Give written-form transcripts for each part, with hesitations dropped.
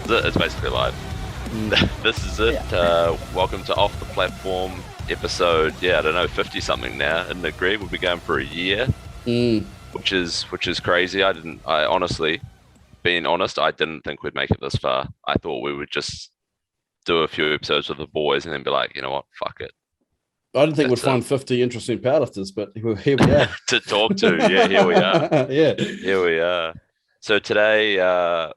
It's basically live. This is it. Yeah. Welcome to Off the Platform episode. I don't know, 50 something now. Isn't it, Greg? We'll be going for a year, which is crazy. I honestly, being honest, I didn't think we'd make it this far. I thought we would just do a few episodes with the boys and then be like, you know what, fuck it. I didn't think we'd find 50 interesting powerlifters, but here we are. To talk to. Yeah, here we are. Yeah. Here we are. So today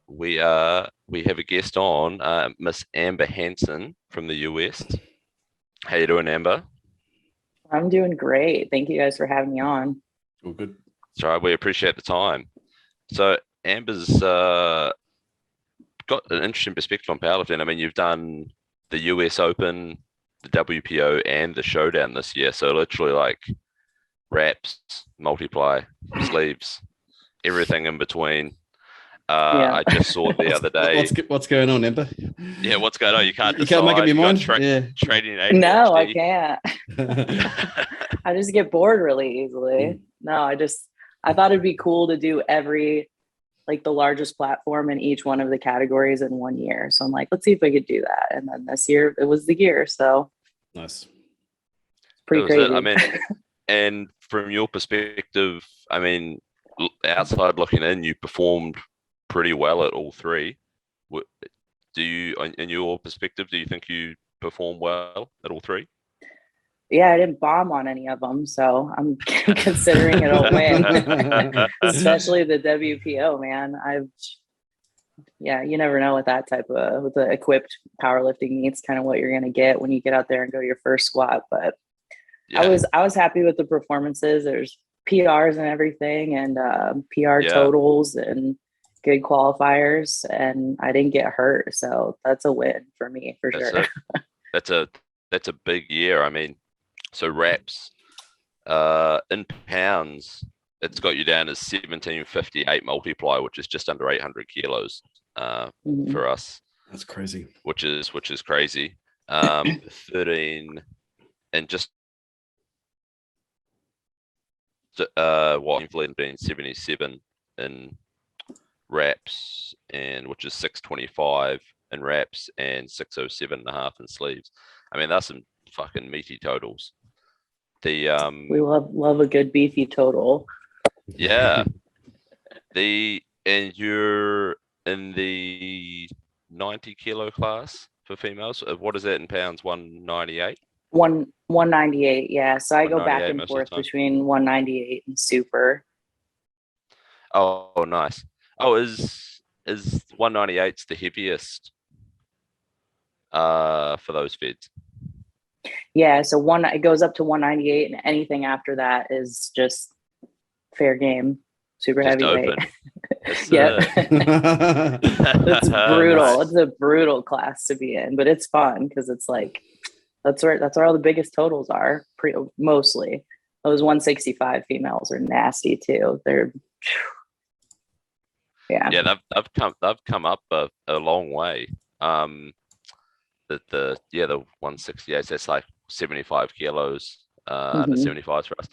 we have a guest on, Miss Amber Hansen from the US. How you doing, Amber? I'm doing great. Thank you guys for having me on. All good. That's right. We appreciate the time. So Amber's got an interesting perspective on powerlifting. I mean, you've done the US Open, the WPO, and the Showdown this year. So literally like wraps, multiply, sleeves, everything in between. I just saw the other day. What's going on, Amber? Yeah, what's going on? You can't make up your mind. Training ADHD. No, I can't. I just get bored really easily. No, I thought it'd be cool to do the largest platform in each one of the categories in 1 year. So I'm like, let's see if I could do that. And then this year it was the year. So nice. Pretty crazy. I mean, and from your perspective, I mean, outside looking in, you performed pretty well at all three. Do you, in your perspective, do you think you performed well at all three? Yeah, I didn't bomb on any of them, so I'm considering it a win. Especially the WPO, man. You never know with the equipped powerlifting meets, kind of what you're gonna get when you get out there and go to your first squat. But yeah. I was happy with the performances. There's PRs and everything, and PR totals and good qualifiers, and I didn't get hurt, so that's a win for me for sure. That's a big year. I mean, so reps in pounds, it's got you down as 1758 multiply, which is just under 800 kilos for us. That's crazy. Which is crazy. 13 and just being 77 in reps, and which is 625 in reps and 607.5 in sleeves. I mean, that's some fucking meaty totals. We love a good beefy total. Yeah. And you're in the 90 kilo class for females. What is that in pounds? 198? 198, yeah. So I go back and forth between 198 and super. Oh, nice. Oh, is 198 the heaviest for those feds? Yeah, so it goes up to 198, and anything after that is just fair game, super just heavyweight. Yeah, it's brutal. Nice. It's a brutal class to be in, but it's fun because it's like that's where all the biggest totals are. Mostly those 165 females are nasty too. They're they've come up a long way. The 168, that's like 75 kilos under 75s for us.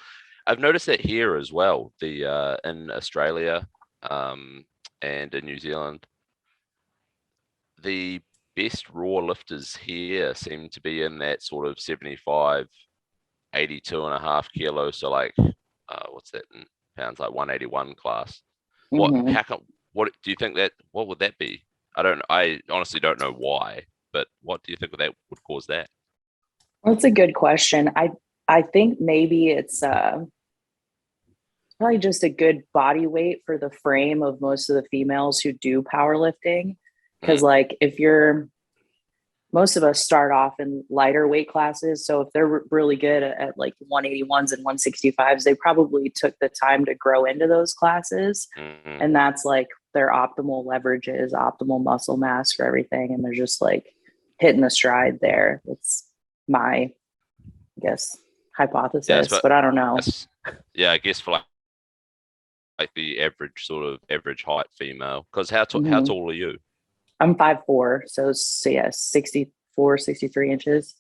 I've noticed that here as well, in Australia and in New Zealand, the best raw lifters here seem to be in that sort of 75, 82.5 kilos. So like, what's that in pounds? Like 181 class. What do you think what would that be? I honestly don't know why, but what do you think that would cause that? Well, that's a good question. I think maybe it's probably just a good body weight for the frame of most of the females who do powerlifting. Because like most of us start off in lighter weight classes. So if they're really good at like 181s and 165s, they probably took the time to grow into those classes. And that's like their optimal leverages, optimal muscle mass for everything. And they're just like hitting the stride there. It's my, I guess, hypothesis, but I don't know. Yeah, I guess for like the average height female. Because how tall are you? I'm 5'4", so yeah, 64, 63 inches.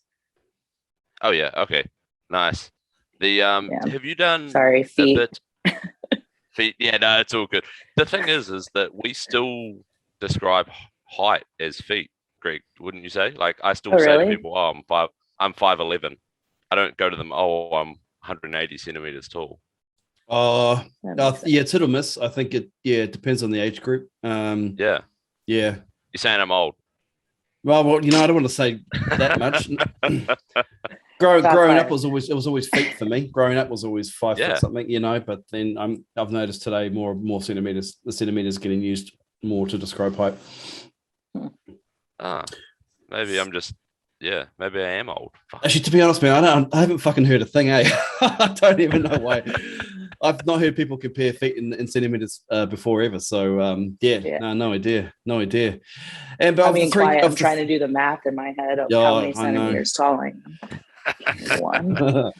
Oh yeah, okay, nice. Have you done? Sorry, feet. Feet. Yeah, no, it's all good. The thing is that we still describe height as feet, Greg, wouldn't you say? Like I still Oh, say to really? people, "Oh, I'm 5'11". I don't go to them, "Oh, I'm 180 centimeters tall." Yeah, it's hit or miss. I think it depends on the age group. Yeah, Yeah. you're saying I'm old. Well, I don't want to say that much. Growing up was always feet for me. Growing up was always 5 foot something, but then I've noticed today more centimeters. The centimeters getting used more to describe height. Maybe I'm just maybe I am old. Fuck. Actually, to be honest, man, I haven't fucking heard a thing, eh? I don't even know why. I've not heard people compare feet in centimeters before ever. So no idea. And but I'm trying to do the math in my head of how many centimeters tall I am. One.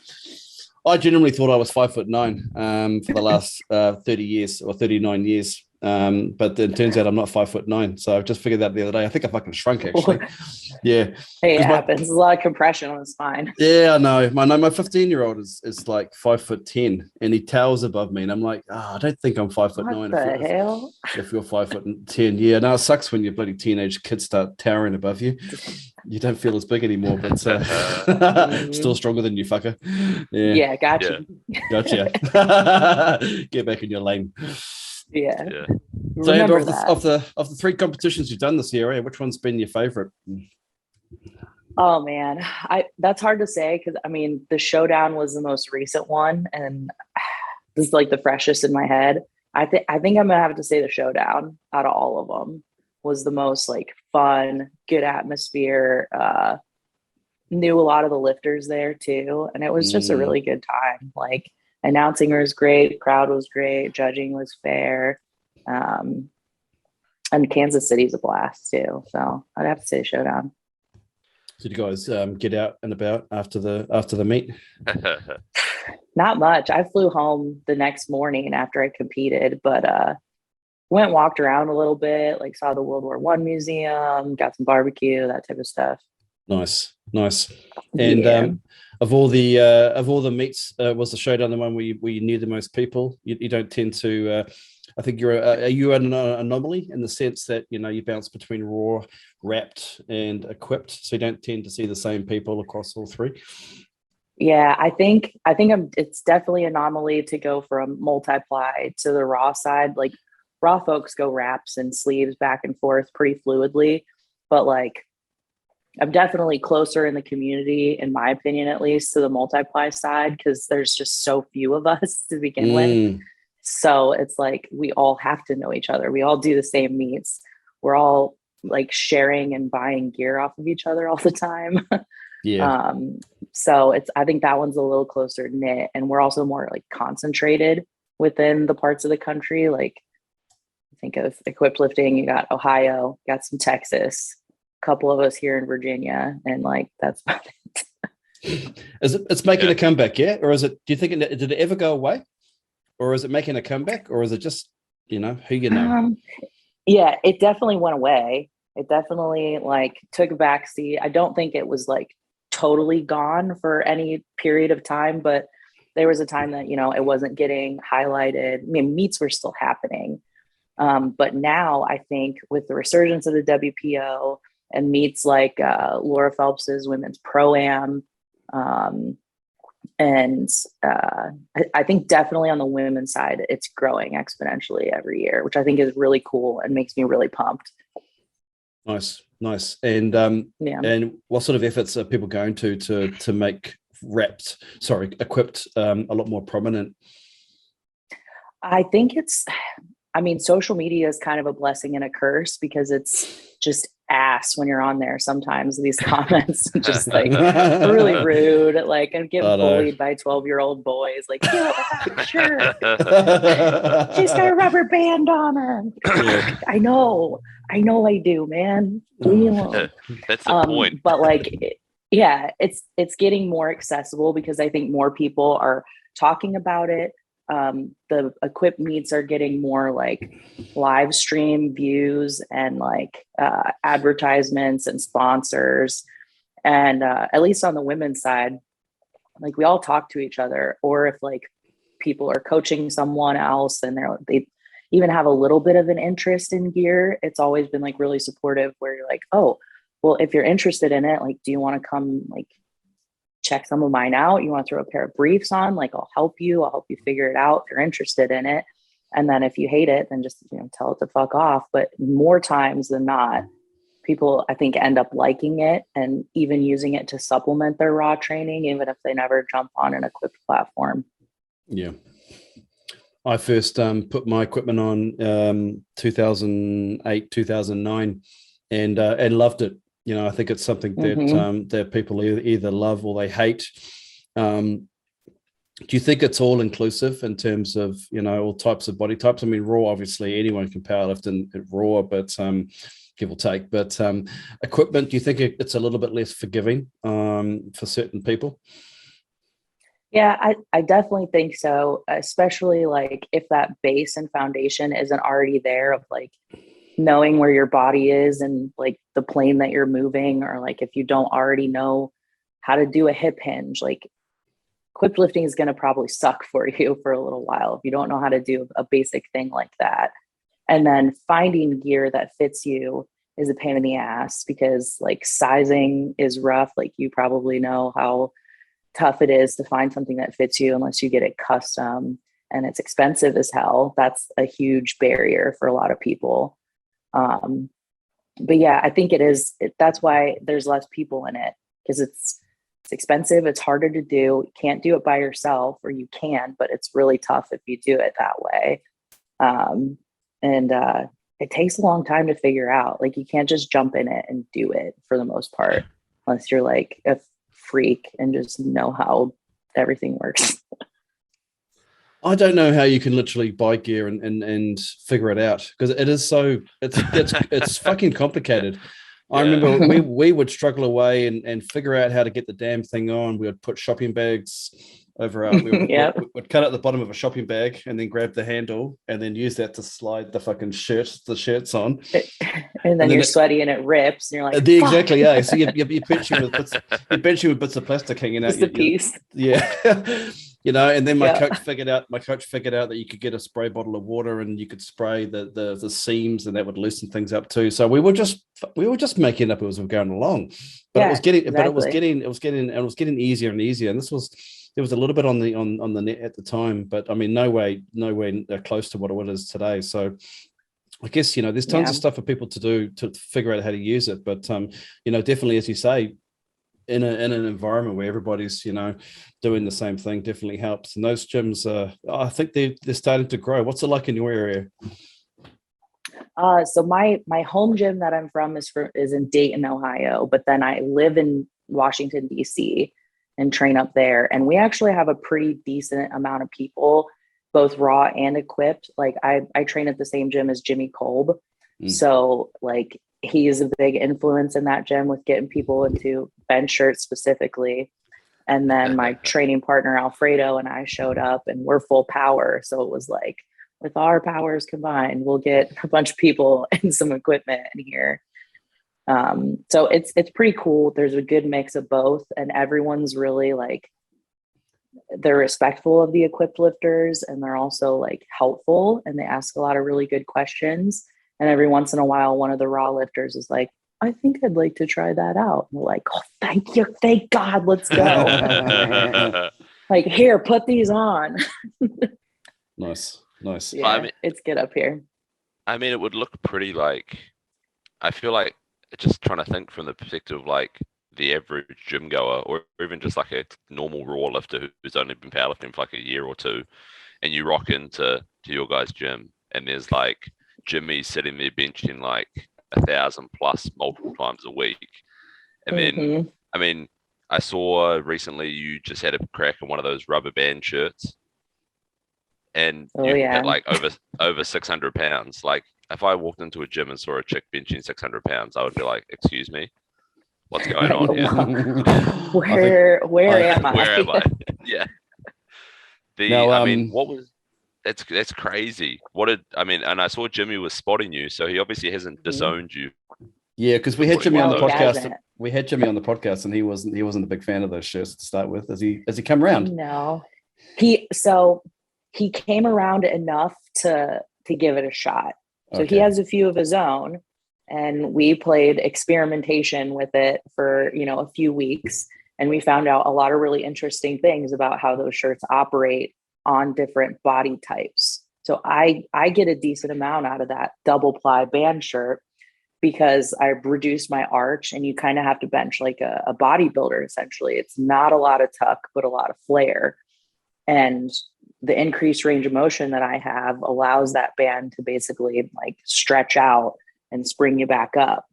I genuinely thought I was 5'9" for the last 30 years or 39 years. But it turns out I'm not 5'9", so I've just figured that the other day. I think I fucking shrunk actually. Yeah, hey, it happens. There's a lot of compression on the spine. Yeah, I know. My 15-year-old is like 5'10", and he towers above me, and I'm like, I don't think I'm 5'9". What the hell? If you're 5'10", yeah. Now it sucks when your bloody teenage kids start towering above you. You don't feel as big anymore, but still stronger than you, fucker. Yeah, gotcha. Get back in your lane. Yeah. So Amber, of the 3 competitions you've done this year, which one's been your favorite? Oh man, that's hard to say because the Showdown was the most recent one, and this is like the freshest in my head. I think I'm gonna have to say the Showdown out of all of them was the most like fun, good atmosphere. Knew a lot of the lifters there too, and it was just a really good time. Like announcing was great, crowd was great, judging was fair, and Kansas City's a blast too. So I'd have to say Showdown. Did you guys get out and about after the meet? Not much. I flew home the next morning after I competed, but went and walked around a little bit, like saw the World War I museum, got some barbecue, that type of stuff. Nice. And of all the meets, was the Showdown the one where you knew the most people? You don't tend to. I think are you an anomaly in the sense that you bounce between raw, wrapped, and equipped, so you don't tend to see the same people across all 3. Yeah, I think it's definitely an anomaly to go from multiply to the raw side. Like raw folks go wraps and sleeves back and forth pretty fluidly, but like I'm definitely closer in the community, in my opinion, at least, to the multiply side because there's just so few of us to begin with. So it's like we all have to know each other. We all do the same meets. We're all like sharing and buying gear off of each other all the time. Yeah. So I think that one's a little closer knit, and we're also more like concentrated within the parts of the country. Like think of equipped lifting, you got Ohio, got some Texas, a couple of us here in Virginia, and like that's about it. It's making a comeback, yeah? Or is it? Do you think did it ever go away? Or is it making a comeback, or is it just, who you know? Yeah, it definitely went away. It definitely like took a backseat. I don't think it was like totally gone for any period of time, but there was a time that, it wasn't getting highlighted. Meets were still happening. But now I think with the resurgence of the WPO and meets like Laura Phelps's Women's Pro-Am, and I think definitely on the women's side, it's growing exponentially every year, which I think is really cool and makes me really pumped. Nice. And and what sort of efforts are people going to make equipped a lot more prominent? I think social media is kind of a blessing and a curse because it's just ass when you're on there. Sometimes these comments just like really rude. Like I'm getting bullied by 12-year-old boys. Like, without a shirt. She's got a rubber band on her. Yeah. I know I do, man. Leave me alone. That's the point. But like, it's getting more accessible because I think more people are talking about it. The equipped meets are getting more like live stream views and like advertisements and sponsors, and at least on the women's side, like we all talk to each other, or if like people are coaching someone else and even have a little bit of an interest in gear, it's always been like really supportive, where you're like, oh, well, if you're interested in it, like, do you want to come like check some of mine out? You want to throw a pair of briefs on? Like, I'll help you figure it out if you're interested in it. And then if you hate it, then just, tell it to fuck off. But more times than not, people, I think, end up liking it and even using it to supplement their raw training, even if they never jump on an equipped platform. Yeah. I first put my equipment on 2008, 2009 and loved it. I think it's something that that people either love or they hate. Do you think it's all inclusive in terms of, all types of body types? I mean, raw, obviously anyone can powerlift in raw, but give or take. But equipment, do you think it's a little bit less forgiving for certain people? Yeah, I definitely think so, especially like if that base and foundation isn't already there of like knowing where your body is and like the plane that you're moving, or like if you don't already know how to do a hip hinge, like equipped lifting is going to probably suck for you for a little while if you don't know how to do a basic thing like that. And then finding gear that fits you is a pain in the ass, because like sizing is rough. Like, you probably know how tough it is to find something that fits you unless you get it custom, and it's expensive as hell. That's a huge barrier for a lot of people. But yeah, I think that's why there's less people in it, because it's expensive. It's harder to do. You can't do it by yourself, or you can, but it's really tough if you do it that way. And it takes a long time to figure out. Like, you can't just jump in it and do it for the most part, unless you're like a freak and just know how everything works. I don't know how you can literally buy gear and figure it out, because it is so it's fucking complicated. I remember we would struggle away and figure out how to get the damn thing on. We would put shopping bags over our, we'd cut out the bottom of a shopping bag and then grab the handle and then use that to slide the fucking shirts on. And then you're sweaty and it rips and you're like, exactly, yeah. So you bench you with bits of plastic hanging out. Just a piece. Yeah. And then my coach figured out that you could get a spray bottle of water and you could spray the seams, and that would loosen things up too. So we were just making up as we were going along. But it was getting easier and easier. And there was a little bit on the net at the time, but I mean, no way close to what it is today. So I guess, there's tons of stuff for people to do to figure out how to use it. But definitely, as you say, in an environment where everybody's doing the same thing definitely helps. And those gyms, I think they're starting to grow. What's it like in your area? So my home gym that I'm from is in Dayton, Ohio, but then I live in Washington, DC, and train up there. And we actually have a pretty decent amount of people, both raw and equipped. Like, I train at the same gym as Jimmy Kolb. So like, he is a big influence in that gym with getting people into bench shirts specifically. And then my training partner, Alfredo, and I showed up, and we're full power. So it was like, with our powers combined, we'll get a bunch of people and some equipment in here. So it's pretty cool. There's a good mix of both, and everyone's really like, they're respectful of the equipped lifters, and they're also like helpful, and they ask a lot of really good questions. And every once in a while, one of the raw lifters is like, I think I'd like to try that out. And we're like, oh, thank you. Thank God. Let's go. Like, here, put these on. Nice. Yeah, I mean, it's good up here. I mean, it would look pretty like, I feel like, just trying to think from the perspective of like the average gym goer, or even just like a normal raw lifter who's only been powerlifting for like a year or two, and you rock into your guys' gym, and there's like Jimmy sitting there benching like 1,000 plus multiple times a week. And then, I mean, I saw recently you just had a crack on one of those rubber band shirts, and you hit like over 600 pounds. Like, if I walked into a gym and saw a chick benching 600 pounds, I would be like, excuse me, what's going on Where here? am I? Where am I? Yeah. I mean, that's crazy. And I saw Jimmy was spotting you, so he obviously hasn't disowned you. Yeah, because we had Jimmy on the podcast. We had Jimmy on the podcast, and he wasn't a big fan of those shirts to start with. Has he come around? No. He came around enough to to give it a shot. So Okay. he has a few of his own, and we played experimentation with it for, a few weeks. And we found out a lot of really interesting things about how those shirts operate on different body types. So I get a decent amount out of that double ply band shirt because I've reduced my arch, and you kind of have to bench like a bodybuilder, essentially. It's not a lot of tuck, but a lot of flare. And the increased range of motion that I have allows that band to basically like stretch out and spring you back up.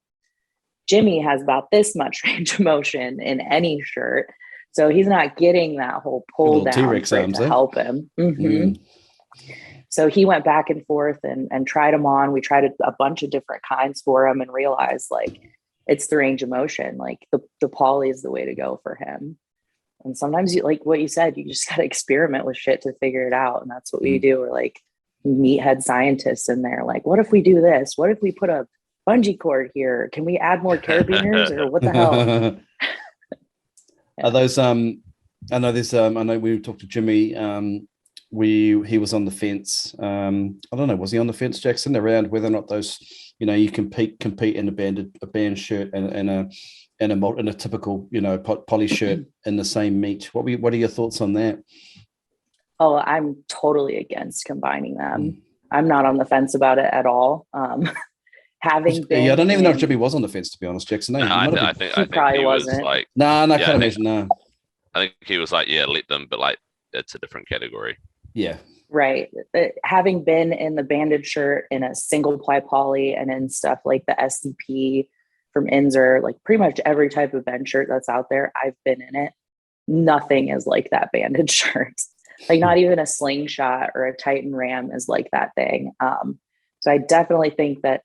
Jimmy has about this much range of motion in any shirt. So he's not getting that whole pull down T-Rex for it arms, to help him. So he went back and forth and tried them on. We tried a bunch of different kinds for him and realized like it's the range of motion. Like the poly is the way to go for him. And sometimes you, like what you said, you just got to experiment with shit to figure it out. And that's what we do. We're like meathead scientists in there. Like, what if we do this? What if we put a bungee cord here? Can we add more carabiners or what the hell? Are those, I know there's, I know we talked to Jimmy, he was on the fence. I don't know, was he on the fence, Jackson, around whether or not those, you compete in a band shirt and a typical, poly shirt in the same meet. What are your thoughts on that? Oh, I'm totally against combining them. I'm not on the fence about it at all. Having been, I don't even know if Jimmy was on the fence, to be honest, Jackson. No, I think he wasn't. was like, I can't imagine. No, I think he was like, yeah, let them, but like it's a different category. Yeah. Right. Having been in the banded shirt in a single ply poly and in stuff like the SDP from Inzer, like pretty much every type of band shirt that's out there, I've been in it. Nothing is like that banded shirt. Like not even a slingshot or a Titan Ram is like that thing. So I definitely think that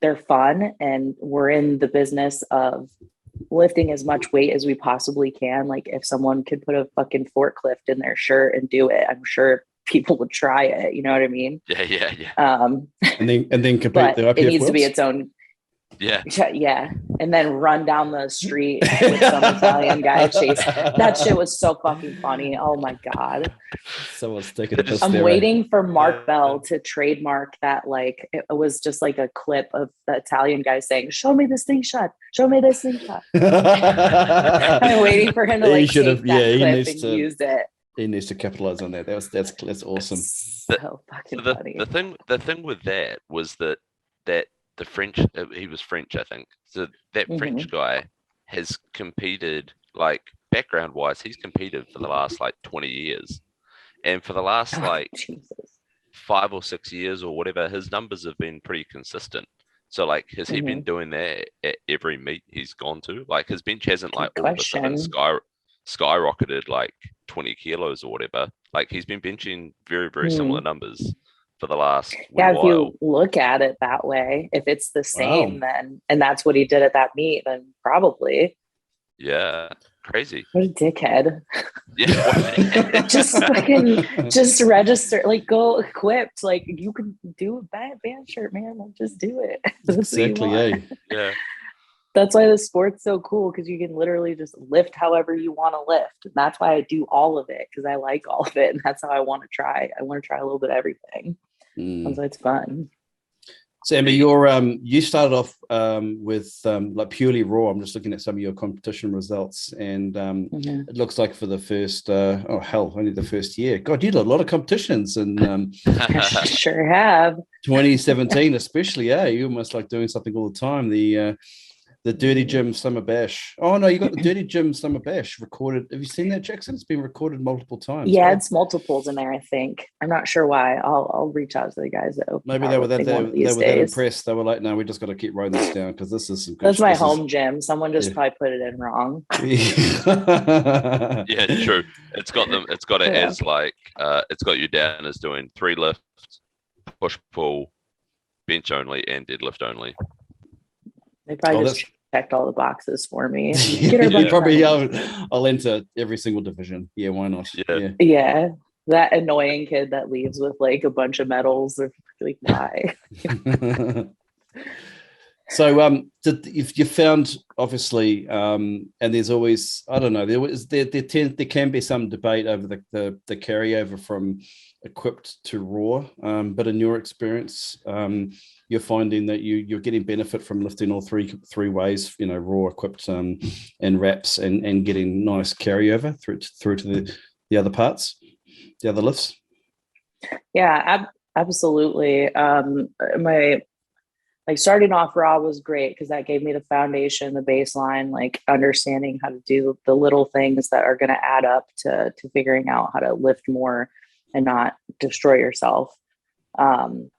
they're fun, and we're in the business of lifting as much weight as we possibly can. Like if someone could put a fucking forklift in their shirt and do it, I'm sure people would try it. You know what I mean? Yeah. And then complete the IPF it needs wheels? to be its own. Yeah. And then run down the street with some Italian guy chase. That shit was so fucking funny. Oh my God. Someone's taking a piss. I'm waiting for Mark Bell to trademark that. Like it was just like a clip of the Italian guy saying, "Show me this thing shot. Show me this thing shot." I'm waiting for him to like take that clip and use it. He needs to capitalize on that. That's awesome. So fucking funny. The thing with that was that the French, he was French, I think. So that French guy has competed, like background wise, he's competed for the last like 20 years. And for the last 5 or 6 years or whatever, his numbers have been pretty consistent. So like, has he been doing that at every meet he's gone to? Like his bench hasn't like all of a sudden skyrocketed like 20 kilos or whatever. Like he's been benching very, very similar numbers for the last while. If you look at it that way, if it's the same, then, and that's what he did at that meet, then probably. Yeah. Crazy. What a dickhead. Yeah. just register, like go equipped. Like you can do a band shirt, man. Like just do it. Exactly. Yeah. That's why the sport's so cool, because you can literally just lift however you want to lift. And that's why I do all of it, because I like all of it. And that's how I want to try. I want to try a little bit of everything. So it's fun. So Amber, you started off with like purely raw. I'm just looking at some of your competition results, and it looks like for the first only the first year. God, you did a lot of competitions, and sure have. 2017 especially. Yeah, you almost like doing something all the time. The Dirty Gym Summer Bash. Oh no, you got the Dirty Gym Summer Bash recorded. Have you seen that, Jackson? It's been recorded multiple times. Yeah, right? It's multiples in there, I think. I'm not sure why. I'll reach out to the guys that open. Maybe they were that impressed. They were like, no, we just got to keep writing this down because this is some good. That's my home gym. Someone just probably put it in wrong. Yeah, true. It's got it as like it's got you down as doing 3 lifts, push pull, bench only, and deadlift only. They probably just checked all the boxes for me. I'll enter every single division. Yeah, why not? Yeah. That annoying kid that leaves with like a bunch of medals. They're like, why? So if you found obviously, and there's always, I don't know, there can be some debate over the carryover from equipped to raw, but in your experience, you're finding that you're getting benefit from lifting all three ways, raw, equipped, and wraps, and getting nice carryover through to the other parts, the other lifts. Yeah, absolutely. Starting off raw was great because that gave me the foundation, the baseline, like understanding how to do the little things that are going to add up to figuring out how to lift more and not destroy yourself. And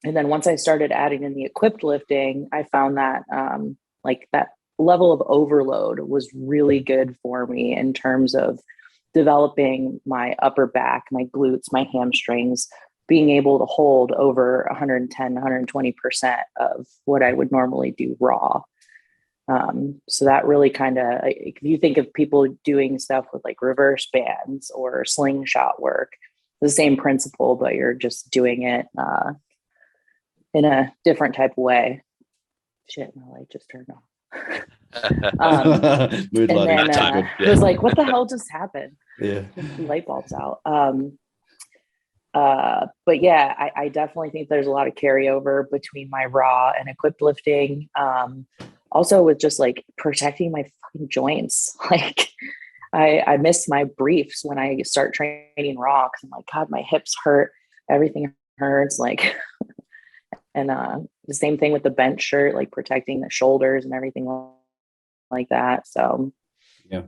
then once I started adding in the equipped lifting, I found that that level of overload was really good for me in terms of developing my upper back, my glutes, my hamstrings, being able to hold over 110, 120% of what I would normally do raw. So that really kind of, if you think of people doing stuff with like reverse bands or slingshot work, the same principle, but you're just doing it in a different type of way. Shit, my light just turned off. Mood and lighting. then it was like, what the hell just happened? Yeah. Light bulbs out. But yeah, I definitely think there's a lot of carryover between my raw and equipped lifting. Also with just like protecting my fucking joints. Like I miss my briefs when I start training raw because I'm like, God, my hips hurt, everything hurts. Like, and the same thing with the bench shirt, like protecting the shoulders and everything like that. So yeah.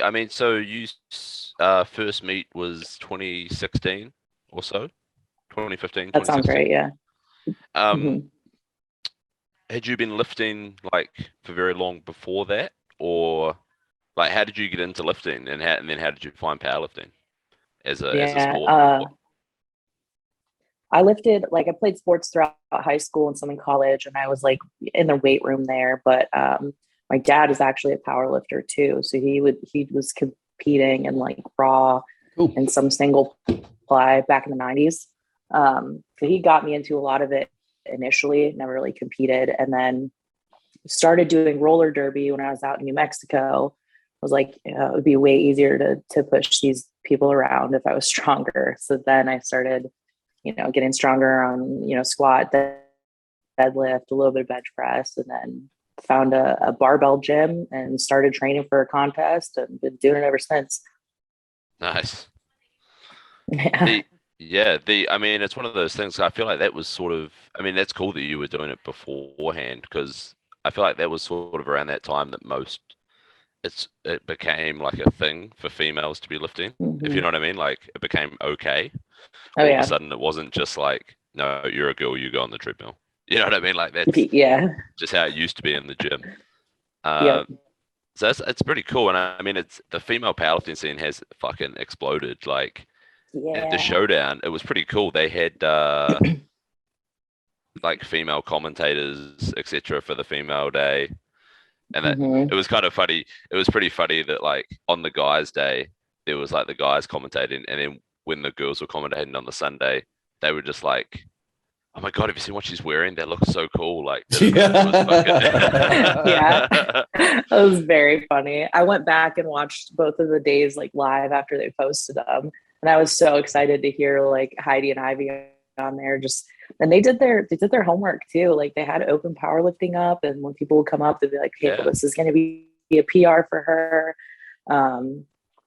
I mean, so you first meet was 2016 or so, 2015. That sounds right. Yeah. Had you been lifting like for very long before that, or like how did you get into lifting, and then how did you find powerlifting as a sport? I lifted, like I played sports throughout high school and some in college, and I was like in the weight room there. But my dad is actually a power lifter too, so he was competing in like raw and some single ply back in the 90s. So he got me into a lot of it initially, never really competed, and then started doing roller derby when I was out in New Mexico. I was like, it would be way easier to push these people around if I was stronger. So then I started, getting stronger on, squat, deadlift, a little bit of bench press, and then found a barbell gym and started training for a contest and been doing it ever since. Nice. Yeah. I mean, it's one of those things. I feel like that was sort of, I mean, that's cool that you were doing it beforehand, because I feel like that was sort of around that time that it became like a thing for females to be lifting, if you know what I mean. Like it became okay. All of a sudden, it wasn't just like, no, you're a girl, you go on the treadmill. You know what I mean? Like that's just how it used to be in the gym. So it's pretty cool, and I mean, it's the female powerlifting scene has fucking exploded. Like the Showdown, it was pretty cool. They had like female commentators, etc., for the female day, and that it was kind of funny. It was pretty funny that like on the guys' day there was like the guys commentating, and then when the girls were commentating on the Sunday, they were just like, "Oh my God, have you seen what she's wearing? That looks so cool!" Like, yeah, that was very funny. I went back and watched both of the days like live after they posted them, and I was so excited to hear like Heidi and Ivy on there. And they did their homework too. Like they had open powerlifting up, and when people would come up, they'd be like, "Hey, well, this is going to be a PR for her."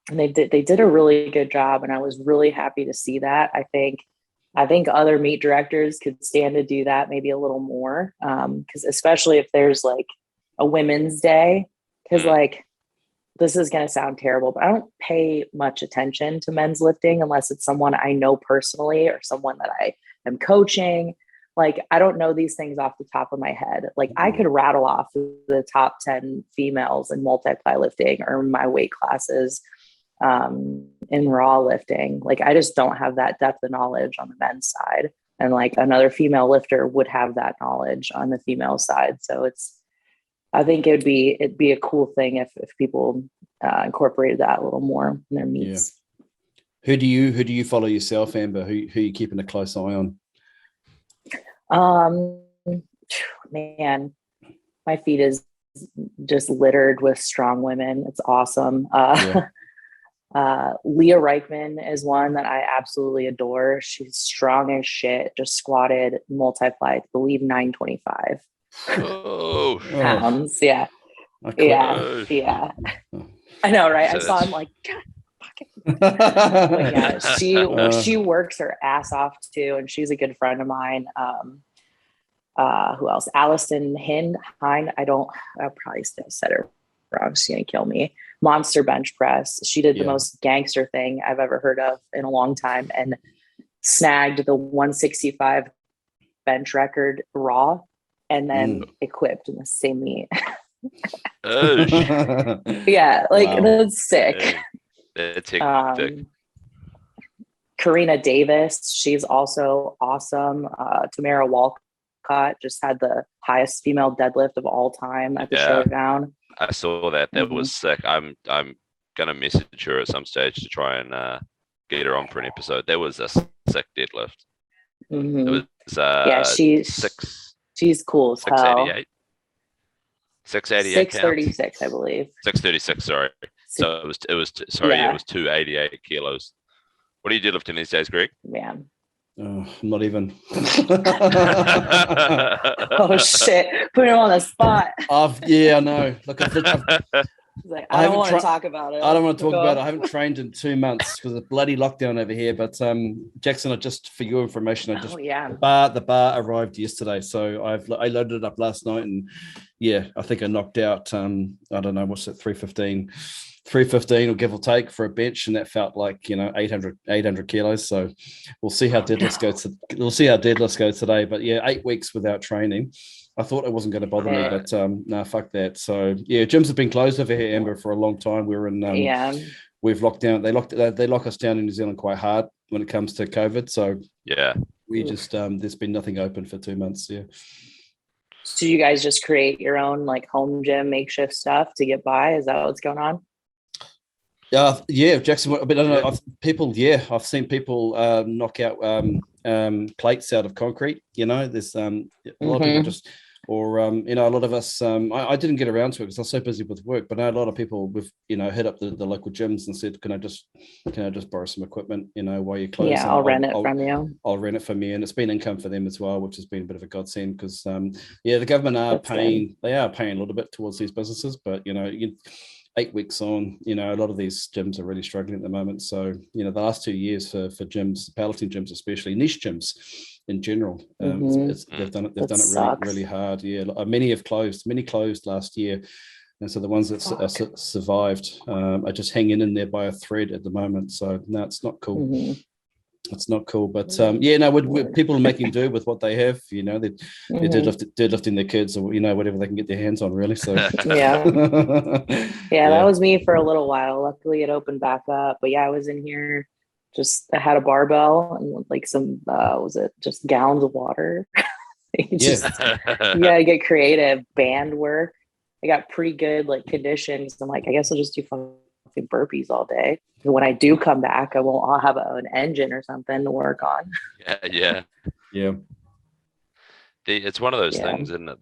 And they did a really good job, and I was really happy to see that. I think other meet directors could stand to do that maybe a little more, because especially if there's like a women's day, because like this is going to sound terrible, but I don't pay much attention to men's lifting unless it's someone I know personally or someone that I am coaching. Like I don't know these things off the top of my head. Like I could rattle off the top 10 females in multiply lifting or my weight classes in raw lifting. Like I just don't have that depth of knowledge on the men's side, and like another female lifter would have that knowledge on the female side. So I think it'd be a cool thing if people incorporated that a little more in their meets. Who do you follow yourself, Amber? Who are you keeping a close eye on? Man, my feed is just littered with strong women. It's awesome. Leah Reichman is one that I absolutely adore. She's strong as shit, just squatted, multiplied, I believe 925 pounds. Yeah. Yeah. I know, right? So I saw him like, God, fucking. But yeah, she works her ass off too, and she's a good friend of mine. Who else? Allison Hine. I'll probably still said her wrong. She's gonna kill me. Monster bench press. She did the most gangster thing I've ever heard of in a long time, and snagged the 165 bench record raw, and then equipped in the same meet. Yeah, like that's sick. That's Karina Davis, she's also awesome. Tamara Walcott just had the highest female deadlift of all time at the Showdown. I saw that. That was sick. I'm gonna message her at some stage to try and get her on for an episode. That was a sick deadlift. It was she's cool as hell. 688 636, I believe. 636, sorry. So it was 288 kilos. What are you deadlifting these days, Greg? Man. Not even. Oh shit! Put him on the spot. I know. Look, like, I don't want to talk about it. I don't want to talk about it. I haven't trained in 2 months because of bloody lockdown over here. But Jackson, just for your information, the bar arrived yesterday, so I loaded it up last night, and I think I knocked out I don't know, what's it, 315 or give or take for a bench, and that felt like 800 kilos. So we'll see how deadlifts go today. But 8 weeks without training. I thought it wasn't going to bother me, but no, fuck that. So gyms have been closed over here, Amber, for a long time. We're in we've locked down. They lock us down in New Zealand quite hard when it comes to COVID. So we just there's been nothing open for 2 months. So you guys just create your own like home gym makeshift stuff to get by? Is that what's going on? Jackson. But I don't know. I've seen people knock out plates out of concrete. There's a lot of people just, or a lot of us. I didn't get around to it because I was so busy with work. But I know a lot of people with hit up the local gyms and said, "Can I just borrow some equipment? While you're closed? Yeah, I'll rent it from you. I'll rent it from you, and it's been income for them as well, which has been a bit of a godsend because the government are paying. They are paying a little bit towards these businesses, but 8 weeks on, a lot of these gyms are really struggling at the moment. So, the last 2 years for gyms, powerlifting gyms, especially niche gyms in general, they've done it really, really hard. Yeah, many have closed. Many closed last year, and so the ones that survived are just hanging in there by a thread at the moment. So no, it's not cool. It's not cool, but people are making do with what they have. They're deadlifting their kids, or whatever they can get their hands on, really. So that was me for a little while. Luckily, it opened back up. But I was in here. I had a barbell and like some just gallons of water. You get creative. Band work. I got pretty good conditions. I'm like, I guess I'll just do fucking burpees all day. When I do come back, I'll have an engine or something to work on. Yeah. It's one of those things, isn't it?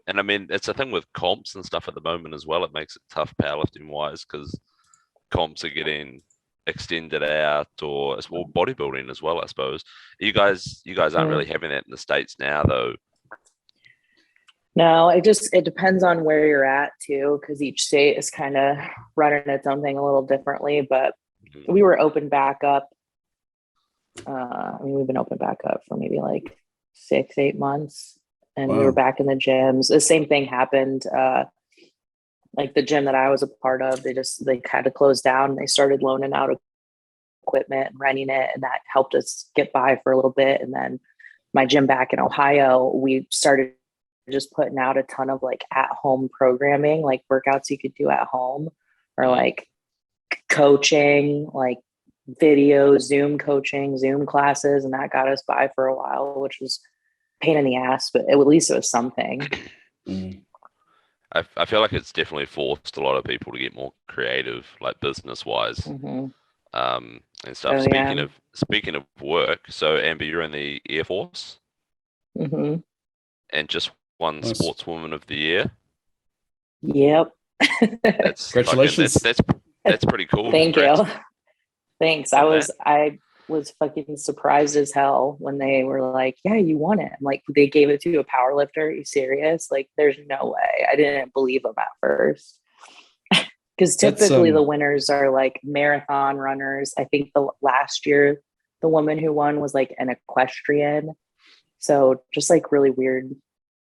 And I mean, it's a thing with comps and stuff at the moment as well. It makes it tough powerlifting wise because comps are getting extended out, or bodybuilding as well, I suppose. You guys aren't really having that in the States now, though. No, it depends on where you're at too, because each state is kind of running its own thing a little differently. But we were open back up. We've been open back up for maybe 6-8 months, and we were back in the gyms. The same thing happened. The gym that I was a part of, they had to close down. They started loaning out equipment and renting it, and that helped us get by for a little bit. And then my gym back in Ohio, we started just putting out a ton of at-home programming, workouts you could do at home, or coaching, videos, Zoom coaching, Zoom classes, and that got us by for a while, which was a pain in the ass, but at least it was something. I feel like it's definitely forced a lot of people to get more creative, business wise, and stuff. Speaking of work, so Amber, you're in the Air Force. and just won Nice. Sportswoman of the Year. Yep. That's Congratulations. That's pretty cool. Thank Congrats you. Thanks. on I was fucking surprised as hell when they were like, yeah, you won it. I'm like, they gave it to a power lifter. Are you serious? Like, there's no way. I didn't believe them at first. Because typically the winners are like marathon runners. I think the last year, the woman who won was like an equestrian. So just like really weird,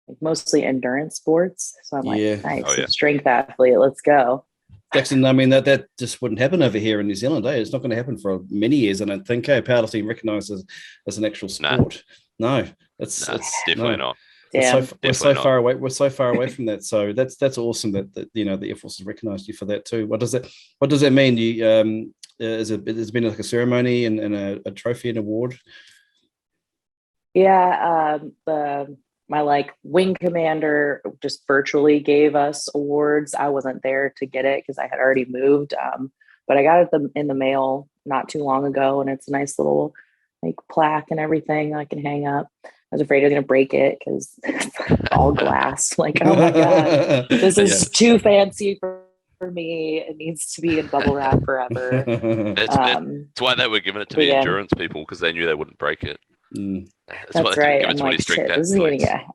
like mostly endurance sports. So I'm like, nice, Oh, yeah. strength athlete, let's go. Jackson, I mean, that just wouldn't happen over here in New Zealand. It's not going to happen for many years, I don't think. Powerlifting recognised as an actual sport. No, it's definitely not. We're so far away. We're so far away from that. So that's awesome that the Air Force has recognised you for that too. What does that mean? You there's been like a ceremony and a trophy and award? Yeah, my like wing commander just virtually gave us awards. I wasn't there to get it because I had already moved, but I got it in the mail not too long ago, and it's a nice little like plaque and everything I can hang up. I was afraid I was gonna break it because it's all glass. Like, oh my god, this is too fancy for me. It needs to be in bubble wrap forever. That's why they were giving it to the endurance people, because they knew they wouldn't break it. That's right. I'm like, shit, this is gonna get.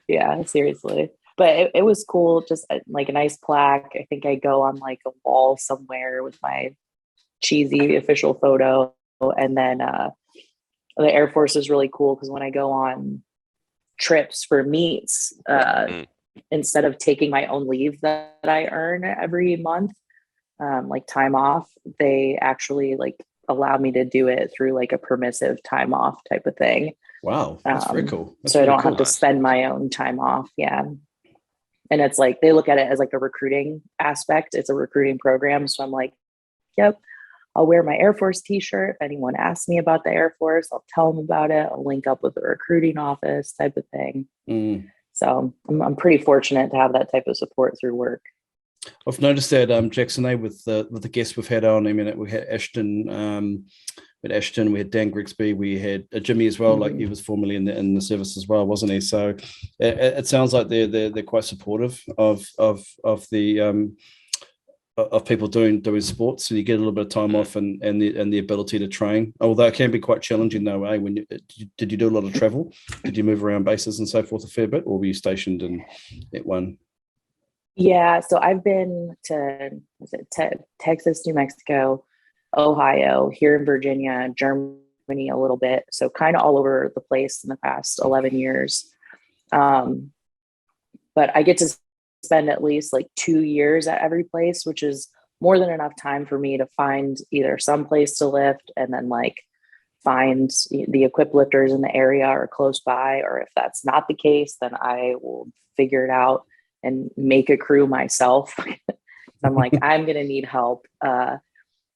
Yeah, seriously. But it was cool, just like a nice plaque. I think I go on like a wall somewhere with my cheesy official photo. And then the Air Force is really cool because when I go on trips for meets, instead of taking my own leave that I earn every month, like time off, they actually like allow me to do it through like a permissive time off type of thing. Wow, that's very cool. That's so I don't have to spend my own time off. Yeah. And it's like, they look at it as like a recruiting aspect. It's a recruiting program. So I'm like, yep, I'll wear my Air Force t-shirt. If anyone asks me about the Air Force, I'll tell them about it. I'll link up with the recruiting office type of thing. So I'm pretty fortunate to have that type of support through work. I've noticed that Jackson, with the guests we've had on, I mean, we had Ashton, we had Dan Grigsby, we had Jimmy as well. Like he was formerly in the service as well, wasn't he? So it sounds like they're quite supportive of the of people doing sports, and you get a little bit of time off and the ability to train. Although it can be quite challenging though. When did you do a lot of travel? Did you move around bases and so forth a fair bit, or were you stationed at one? Yeah, so I've been to Texas, New Mexico, Ohio, here in Virginia, Germany a little bit. So kind of all over the place in the past 11 years. But I get to spend at least like 2 years at every place, which is more than enough time for me to find either some place to lift and then like find the equipped lifters in the area or close by. Or if that's not the case, then I will figure it out and make a crew myself. I'm like, I'm going to need help. I'm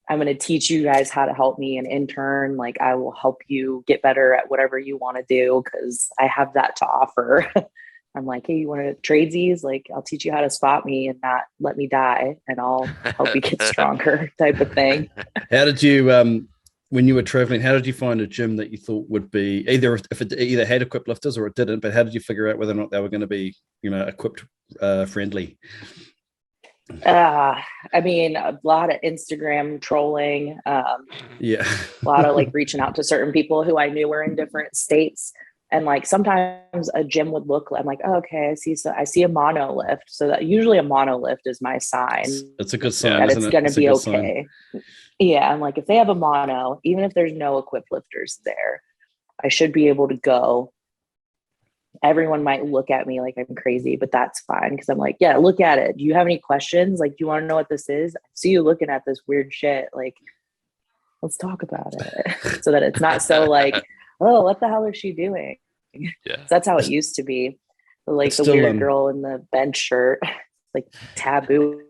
going to teach you guys how to help me and intern. Like I will help you get better at whatever you want to do, because I have that to offer. I'm like, hey, you want to tradesies? Like I'll teach you how to spot me and not let me die, and I'll help you get stronger type of thing. How did you, when you were traveling, how did you find a gym that you thought would be if it either had equipped lifters or it didn't, but how did you figure out whether or not they were going to be, equipped friendly? I mean, a lot of Instagram trolling. A lot of like reaching out to certain people who I knew were in different states. And like sometimes a gym would look, I'm like, oh, okay, I see a monolift. So that usually a monolift is my sign. It's a good sign that it's going to be okay. Sign. Yeah. I'm like, if they have a mono, even if there's no equipped lifters there, I should be able to go. Everyone might look at me like I'm crazy, but that's fine. Because I'm like, yeah, look at it. Do you have any questions? Like, do you want to know what this is? I see you looking at this weird shit. Like, let's talk about it. So that it's not so like, oh, what the hell is she doing? Yeah. So that's how it used to be. Like it's the still, weird girl in the bench shirt, like taboo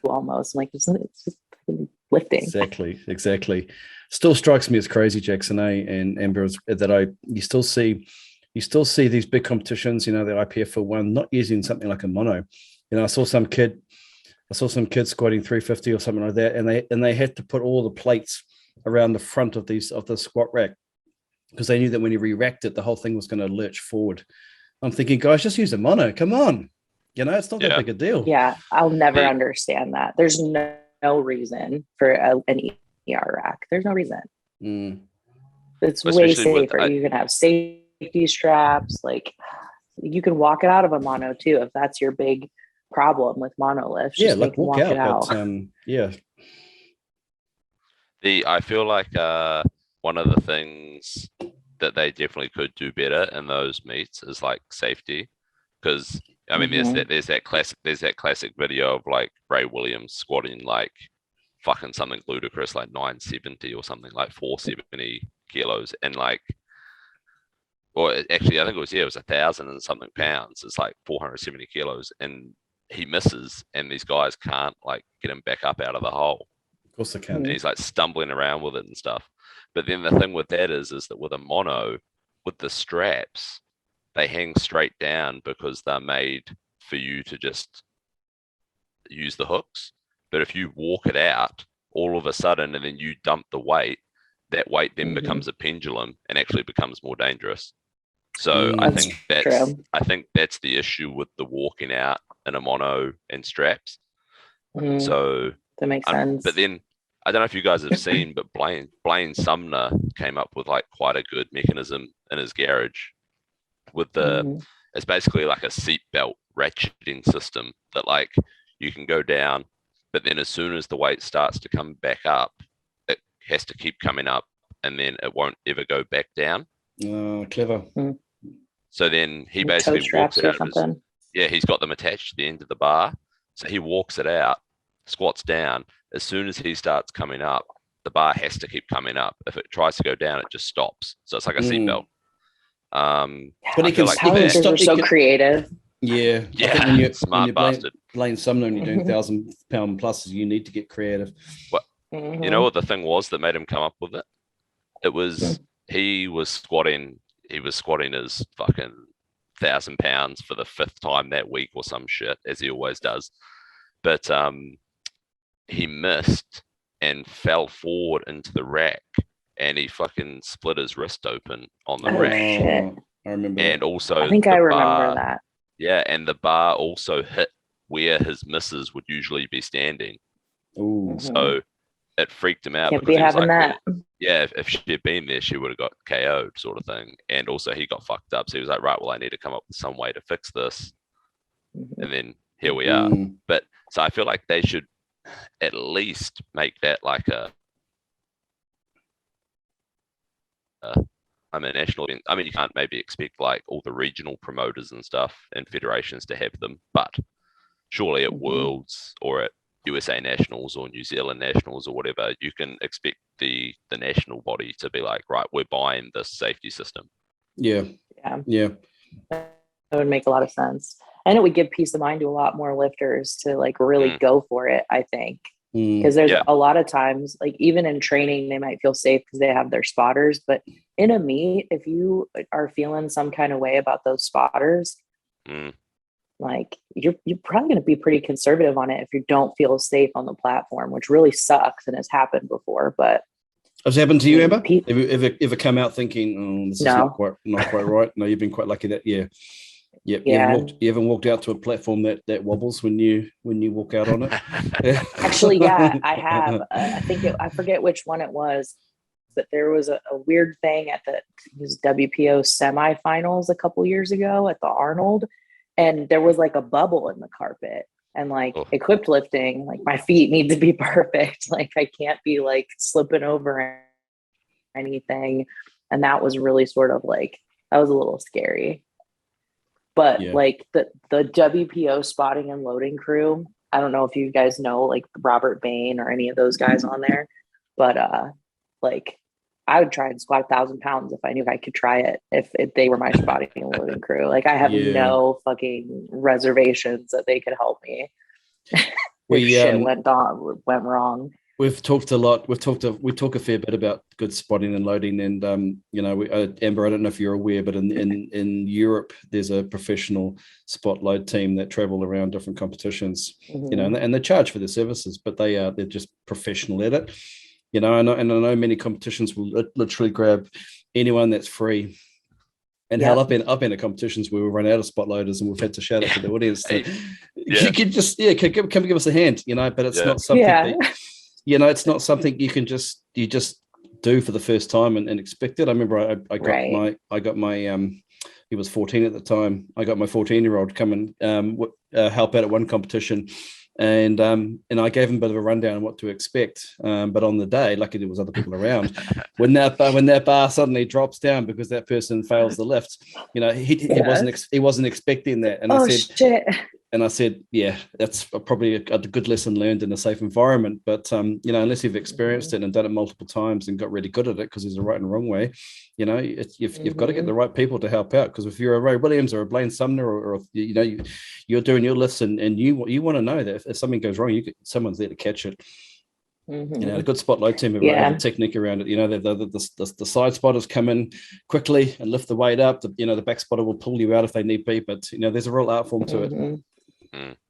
almost. I'm like, it's just lifting. Exactly. Still strikes me as crazy, Jackson, and Amber, that you still see these big competitions, the IPF for one, not using something like a mono. I saw some kid squatting 350 or something like that, and they had to put all the plates around the front of the squat rack. because they knew that when you re-racked it, the whole thing was going to lurch forward. I'm thinking, guys, just use a mono. Come on. It's not that big a deal. Yeah, I'll never understand that. There's no reason for an ER rack. There's no reason. It's way safer. You can have safety straps. Like, you can walk it out of a mono too if that's your big problem with monolifts. Yeah, like walk it out. I feel like one of the things that they definitely could do better in those meets is like safety, because I mean there's that classic video of like Ray Williams squatting like fucking something ludicrous like 970 or something, like 470 kilos, and like, or actually I think it was 1,000 and something pounds. It's like 470 kilos, and he misses, and these guys can't like get him back up out of the hole. Of course they can. And he's like stumbling around with it and stuff. But then the thing with that is that with a mono, with the straps, they hang straight down because they're made for you to just use the hooks. But if you walk it out all of a sudden and then you dump the weight, that weight then becomes a pendulum and actually becomes more dangerous. So I think that's the issue with the walking out in a mono and straps. So that makes sense. But then I don't know if you guys have seen, but Blaine Sumner came up with like quite a good mechanism in his garage with it's basically like a seatbelt ratcheting system that like you can go down, but then as soon as the weight starts to come back up, it has to keep coming up, and then it won't ever go back down. Clever. So then he basically walks it out of his, he's got them attached to the end of the bar. So he walks it out, squats down. As soon as he starts coming up, the bar has to keep coming up. If it tries to go down, it just stops. So it's like a seatbelt. But he can like powerlifters are so creative. Yeah. When you're smart bastard. Blaine Sumner and you're doing 1,000-pound pluses, you need to get creative. Well, you know what the thing was that made him come up with it? It was he was squatting his fucking 1,000 pounds for the 5th time that week or some shit, as he always does. But he missed and fell forward into the rack, and he fucking split his wrist open on the rack. Shit. I remember. And also, I think I remember that. Yeah, and the bar also hit where his missus would usually be standing. Ooh. So it freaked him out. Can't be having that. Yeah, if she had been there, she would have got KO'd, sort of thing. And also, he got fucked up. So he was like, right, well, I need to come up with some way to fix this. And then here we are. But so I feel like they should at least make that like a national event. I mean, you can't maybe expect like all the regional promoters and stuff and federations to have them, but surely at Worlds or at USA Nationals or New Zealand Nationals or whatever, you can expect the national body to be like, right, we're buying this safety system. Yeah. That would make a lot of sense. And it would give peace of mind to a lot more lifters to like really go for it, I think. Because there's a lot of times, like even in training, they might feel safe because they have their spotters. But in a meet, if you are feeling some kind of way about those spotters, like you're probably going to be pretty conservative on it if you don't feel safe on the platform, which really sucks and has happened before. But has it happened to you, Amber? Have you ever come out thinking, this is not quite right? No, you've been quite lucky that, You haven't walked out to a platform that wobbles when you walk out on it? Actually, I have. I forget which one it was, but there was a weird thing at the WPO semifinals a couple years ago at the Arnold, and there was like a bubble in the carpet. And like equipped lifting, like my feet need to be perfect. Like I can't be like slipping over anything. And that was really sort of like, that was a little scary. But like the WPO spotting and loading crew, I don't know if you guys know like Robert Bain or any of those guys on there, but like I would try and squat 1,000 pounds if I knew I could try it, if they were my spotting and loading crew. Like I have no fucking reservations that they could help me. Shit went wrong. We've talked a lot. We talk a fair bit about good spotting and loading, and Amber, I don't know if you're aware, but in Europe, there's a professional spot load team that travel around different competitions, and they charge for their services, but they're just professional at it. you know, and I know many competitions will literally grab anyone that's free. And hell, I've been at competitions where we run out of spot loaders and we've had to shout out to the audience. You can just, come give us a hand, you know, but it's not something that, you know, it's not something you just do for the first time and expect it. I remember I got my he was 14 at the time. I got my 14-year-old come and help out at one competition. And I gave him a bit of a rundown on what to expect. But on the day, lucky there was other people around. When that bar suddenly drops down because that person fails the lift, you know, he wasn't expecting that. And I said, yeah, that's probably a good lesson learned in a safe environment. But you know, unless you've experienced it and done it multiple times and got really good at it, because there's a right and wrong way, you know, you've got to get the right people to help out. Because if you're a Ray Williams or a Blaine Sumner or you know, you're doing your lifts and you want to know that if something goes wrong, someone's there to catch it. You know, a good spotlight team have a technique around it. You know, the side spotters come in quickly and lift the weight up. The back spotter will pull you out if they need be. But you know, there's a real art form to it.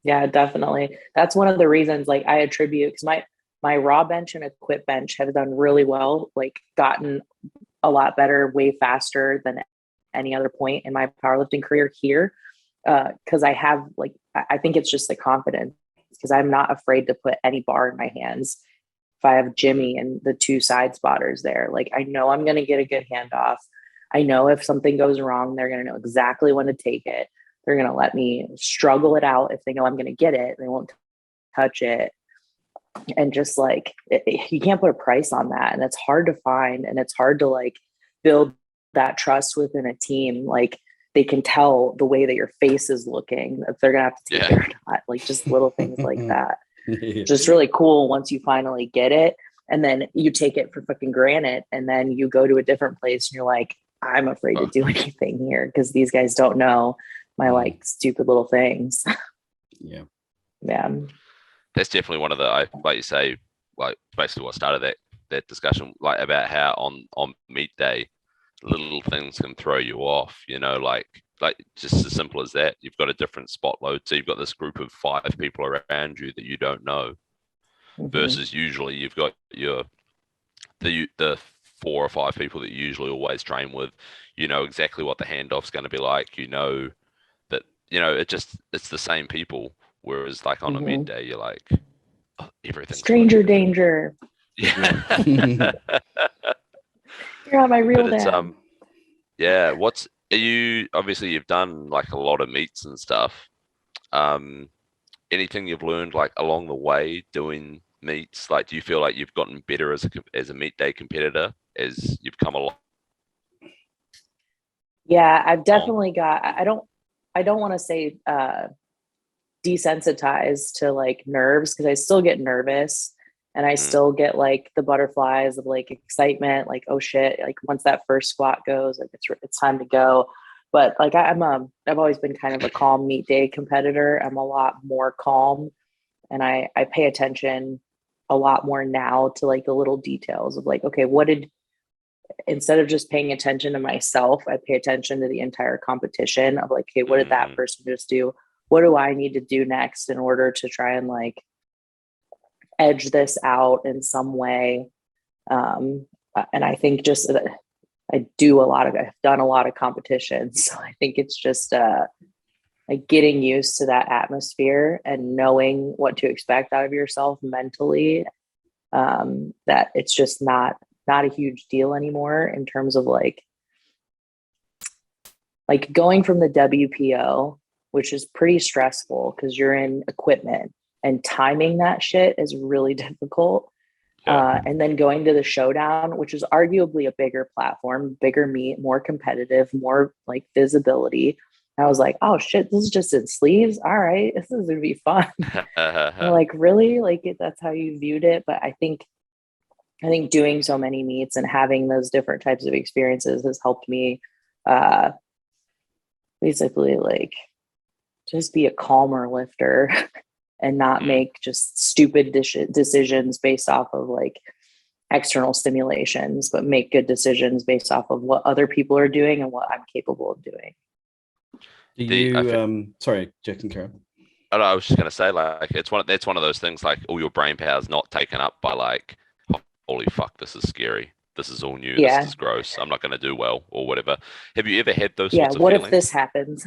Yeah, definitely. That's one of the reasons, like, I attribute, because my raw bench and equip bench have done really well, like gotten a lot better way faster than any other point in my powerlifting career here. Because I have, like, I think it's just the confidence, because I'm not afraid to put any bar in my hands. If I have Jimmy and the two side spotters there, like, I know I'm going to get a good handoff. I know if something goes wrong, they're going to know exactly when to take it. They're going to let me struggle it out. If they know I'm going to get it, they won't touch it. And just like, you can't put a price on that. And it's hard to find. And it's hard to like build that trust within a team. Like, they can tell the way that your face is looking, if they're going to have to take it or not. Like, just little things like that. Just really cool once you finally get it. And then you take it for fucking granted. And then you go to a different place and you're like, I'm afraid to do anything here because these guys don't know my like stupid little things. Yeah. That's definitely one of the, like you say, like basically what started that discussion, like about how on meet day, little things can throw you off, you know, like just as simple as that. You've got a different spot load. So you've got this group of 5 people around you that you don't know, versus usually you've got the 4 or 5 people that you usually always train with. You know exactly what the handoff's going to be like. You know that, you know, it's the same people. Whereas like on a midday, you're like, everything's stranger danger. Yeah. You're not my real dad. Obviously you've done like a lot of meets and stuff. Anything you've learned like along the way doing meets? Like, do you feel like you've gotten better as a meet day competitor as you've come along? Yeah, I've definitely got, I don't want to say desensitized to like nerves, because I still get nervous and I still get like the butterflies of like excitement, like, oh shit, like once that first squat goes, like it's time to go. But like I've always been kind of a calm meet day competitor. I'm a lot more calm, and I pay attention a lot more now to like the little details of like, okay, instead of just paying attention to myself, I pay attention to the entire competition of like, okay, what did that person just do? What do I need to do next in order to try and like edge this out in some way? And I think just I've done a lot of competitions. So I think it's just like getting used to that atmosphere and knowing what to expect out of yourself mentally, that it's just not a huge deal anymore in terms of like going from the WPO, which is pretty stressful because you're in equipment and timing that shit is really difficult. And then going to the Showdown, which is arguably a bigger platform, bigger meet, more competitive, more like visibility. I was like, oh shit, this is just in sleeves. All right, this is gonna be fun. Like, really? Like, that's how you viewed it? But I think doing so many meets and having those different types of experiences has helped me basically like just be a calmer lifter and not make just stupid decisions based off of like external stimulations, but make good decisions based off of what other people are doing and what I'm capable of doing. Do you sorry, Jack and Karen. I was just gonna say, like, that's one of those things, like all your brain power is not taken up by like holy fuck, this is scary. This is all new. Yeah. This is gross. I'm not going to do well or whatever. Have you ever had those Yeah. sorts of What feelings? if this happens?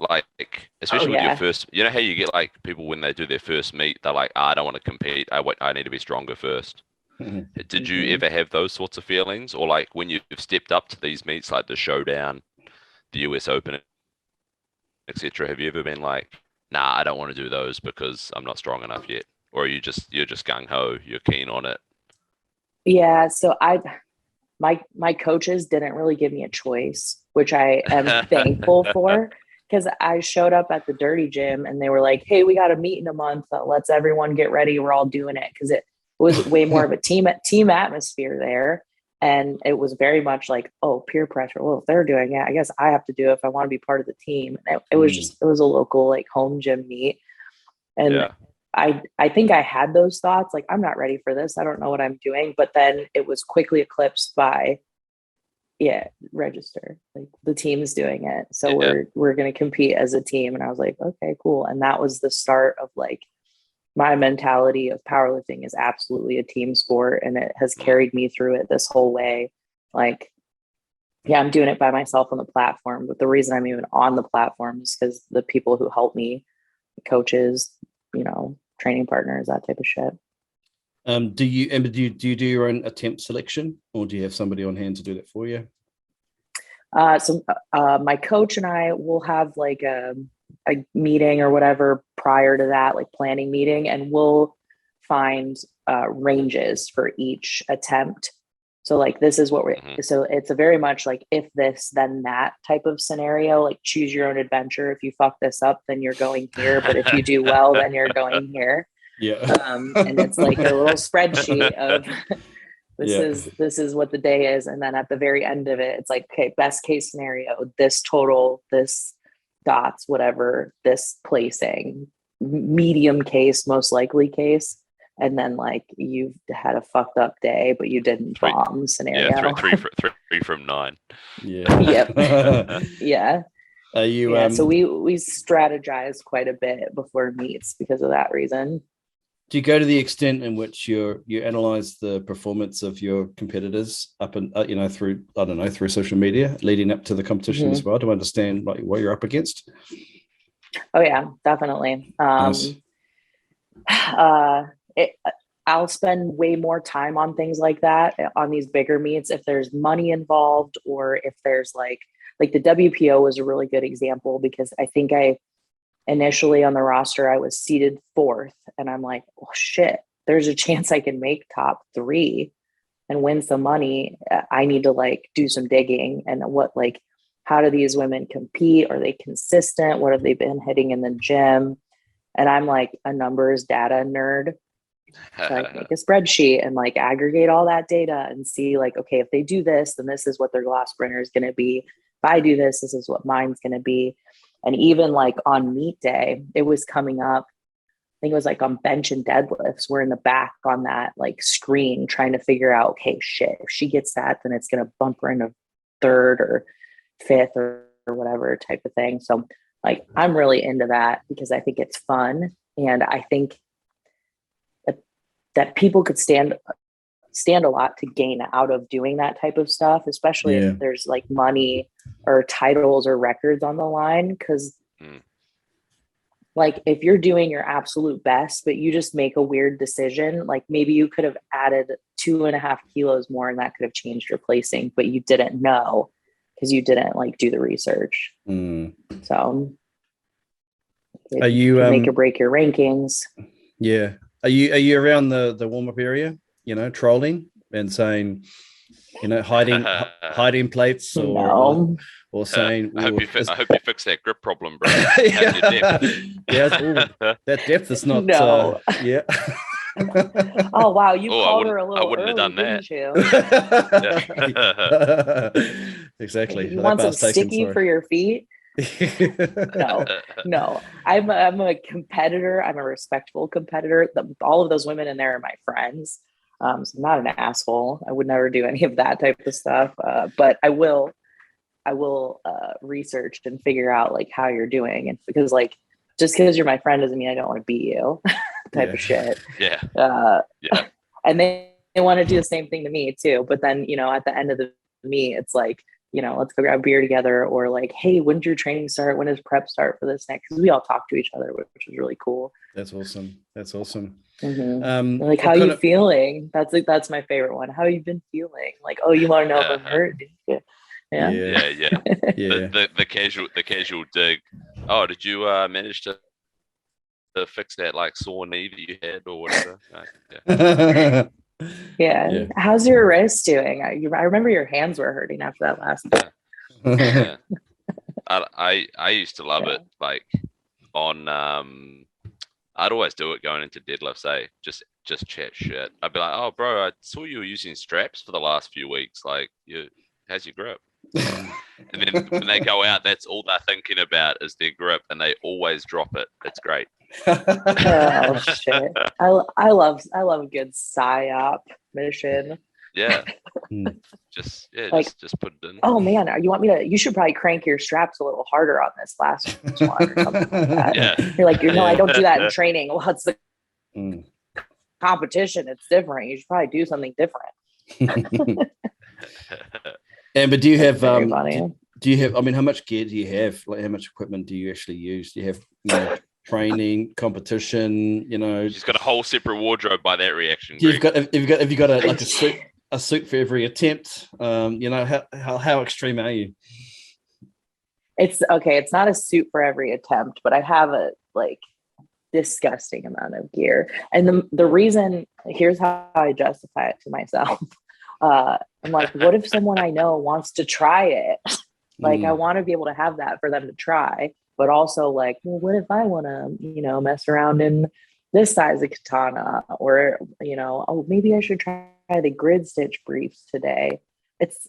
Like, especially with yeah. your first, you know how you get like people when they do their first meet, they're like, I don't want to compete. I need to be stronger first. Did you Mhm. ever have those sorts of feelings? Or like when you've stepped up to these meets like the Showdown, the US Open, etc. Have you ever been like, nah, I don't want to do those because I'm not strong enough yet? Or you're just gung ho, you're keen on it? Yeah. So my coaches didn't really give me a choice, which I am thankful for, because I showed up at the dirty gym and they were like, hey, we got a meet in a month. Let's everyone get ready. We're all doing it. Because it was way more of a team atmosphere there. And it was very much like, oh, peer pressure. Well, if they're doing it, I guess I have to do it if I want to be part of the team. It was it was a local like home gym meet. And Yeah. I think I had those thoughts, like, I'm not ready for this. I don't know what I'm doing. But then it was quickly eclipsed by, register. Like the team is doing it. So we're going to compete as a team. And I was like, okay, cool. And that was the start of like my mentality of powerlifting is absolutely a team sport. And it has carried me through it this whole way. Like, yeah, I'm doing it by myself on the platform. But the reason I'm even on the platform is because the people who help me, coaches, training partners, that type of shit. Do you do your own attempt selection, or do you have somebody on hand to do that for you? So my coach and I will have like a meeting or whatever prior to that, like planning meeting, and we'll find ranges for each attempt. So like, this is what so it's a very much like if this, then that type of scenario, like choose your own adventure. If you fuck this up, then you're going here. But if you do well, then you're going here. Yeah. And it's like a little spreadsheet of this is what the day is. And then at the very end of it, it's like, okay, best case scenario, this total, this dots, whatever, this placing, medium case, most likely case. And then like you've had a fucked up day, but you didn't bomb scenario. Yeah, three from 9. Yeah. Yep. Yeah. Are you so we strategize quite a bit before meets because of that reason. Do you go to the extent in which you analyze the performance of your competitors up and through through social media leading up to the competition as well, to understand like what you're up against? Oh yeah, definitely. Nice. I'll spend way more time on things like that on these bigger meets if there's money involved, or if there's like the WPO was a really good example, because I think initially on the roster, I was seated 4th, and I'm like, oh shit, there's a chance I can make top 3 and win some money. I need to like do some digging, and how do these women compete? Are they consistent? What have they been hitting in the gym? And I'm like a numbers data nerd. So I make a spreadsheet and like aggregate all that data and see like, okay, if they do this, then this is what their glass sprinter is going to be. If I do this, this is what mine's going to be. And even like on meet day, it was coming up. I think it was like on bench and deadlifts. We're in the back on that like screen trying to figure out, okay, shit, if she gets that, then it's going to bump her into 3rd or 5th or whatever type of thing. So like, I'm really into that because I think it's fun. And I think that people could stand a lot to gain out of doing that type of stuff, especially if there's like money or titles or records on the line. Cause like if you're doing your absolute best, but you just make a weird decision, like maybe you could have added 2.5 kilos more and that could have changed your placing, but you didn't know because you didn't like do the research. So are you make or break your rankings. Yeah. Are you around the warm-up area, trolling and saying, hiding plates or saying, I hope you fix that grip problem, bro. That depth is not no. Yeah. Oh wow, you called her a little. I wouldn't have done that. Exactly. You want some sticky for your feet? No. I'm a competitor. I'm a respectful competitor. All of those women in there are my friends. So I'm not an asshole. I would never do any of that type of stuff. But I will research and figure out like how you're doing. And because like, just because you're my friend doesn't mean I don't want to beat you type of shit. Yeah. And they want to do the same thing to me too. But then, at the end of the meet, it's like, let's go grab beer together, or like, hey, when did your training start? When does prep start for this next? Because we all talk to each other, which is really cool. That's awesome. Mm-hmm. Like, how you feeling? That's my favorite one. How you been feeling? Like, oh, you want to know if I'm hurt? Yeah. The casual dig. Oh, did you manage to fix that like sore knee that you had or whatever? Yeah. How's your wrist doing? I remember your hands were hurting after that last bit. Yeah. I used to love it. Like on I'd always do it going into deadlifts, just chat shit. I'd be like, oh bro, I saw you were using straps for the last few weeks. Like, how's your grip? And then when they go out, that's all they're thinking about is their grip, and they always drop it. It's great. Oh shit! I love a good psyop mission. Yeah. Just put it in. Oh man, you should probably crank your straps a little harder on this last one or something like that. Yeah. You're like, no, I don't do that in training. Well, it's the competition. It's different. You should probably do something different. Amber, do you have I mean, how much gear do you have? Like, how much equipment do you actually use? Do you have training, competition? She's got a whole separate wardrobe by that reaction. Have you got a suit for every attempt? How extreme are you? It's okay. It's not a suit for every attempt, but I have a disgusting amount of gear. And the reason, here's how I justify it to myself. I'm like, what if someone I know wants to try it? Like, I want to be able to have that for them to try, but also like, well, what if I want to, mess around in this size of katana, or, oh, maybe I should try the grid stitch briefs today. It's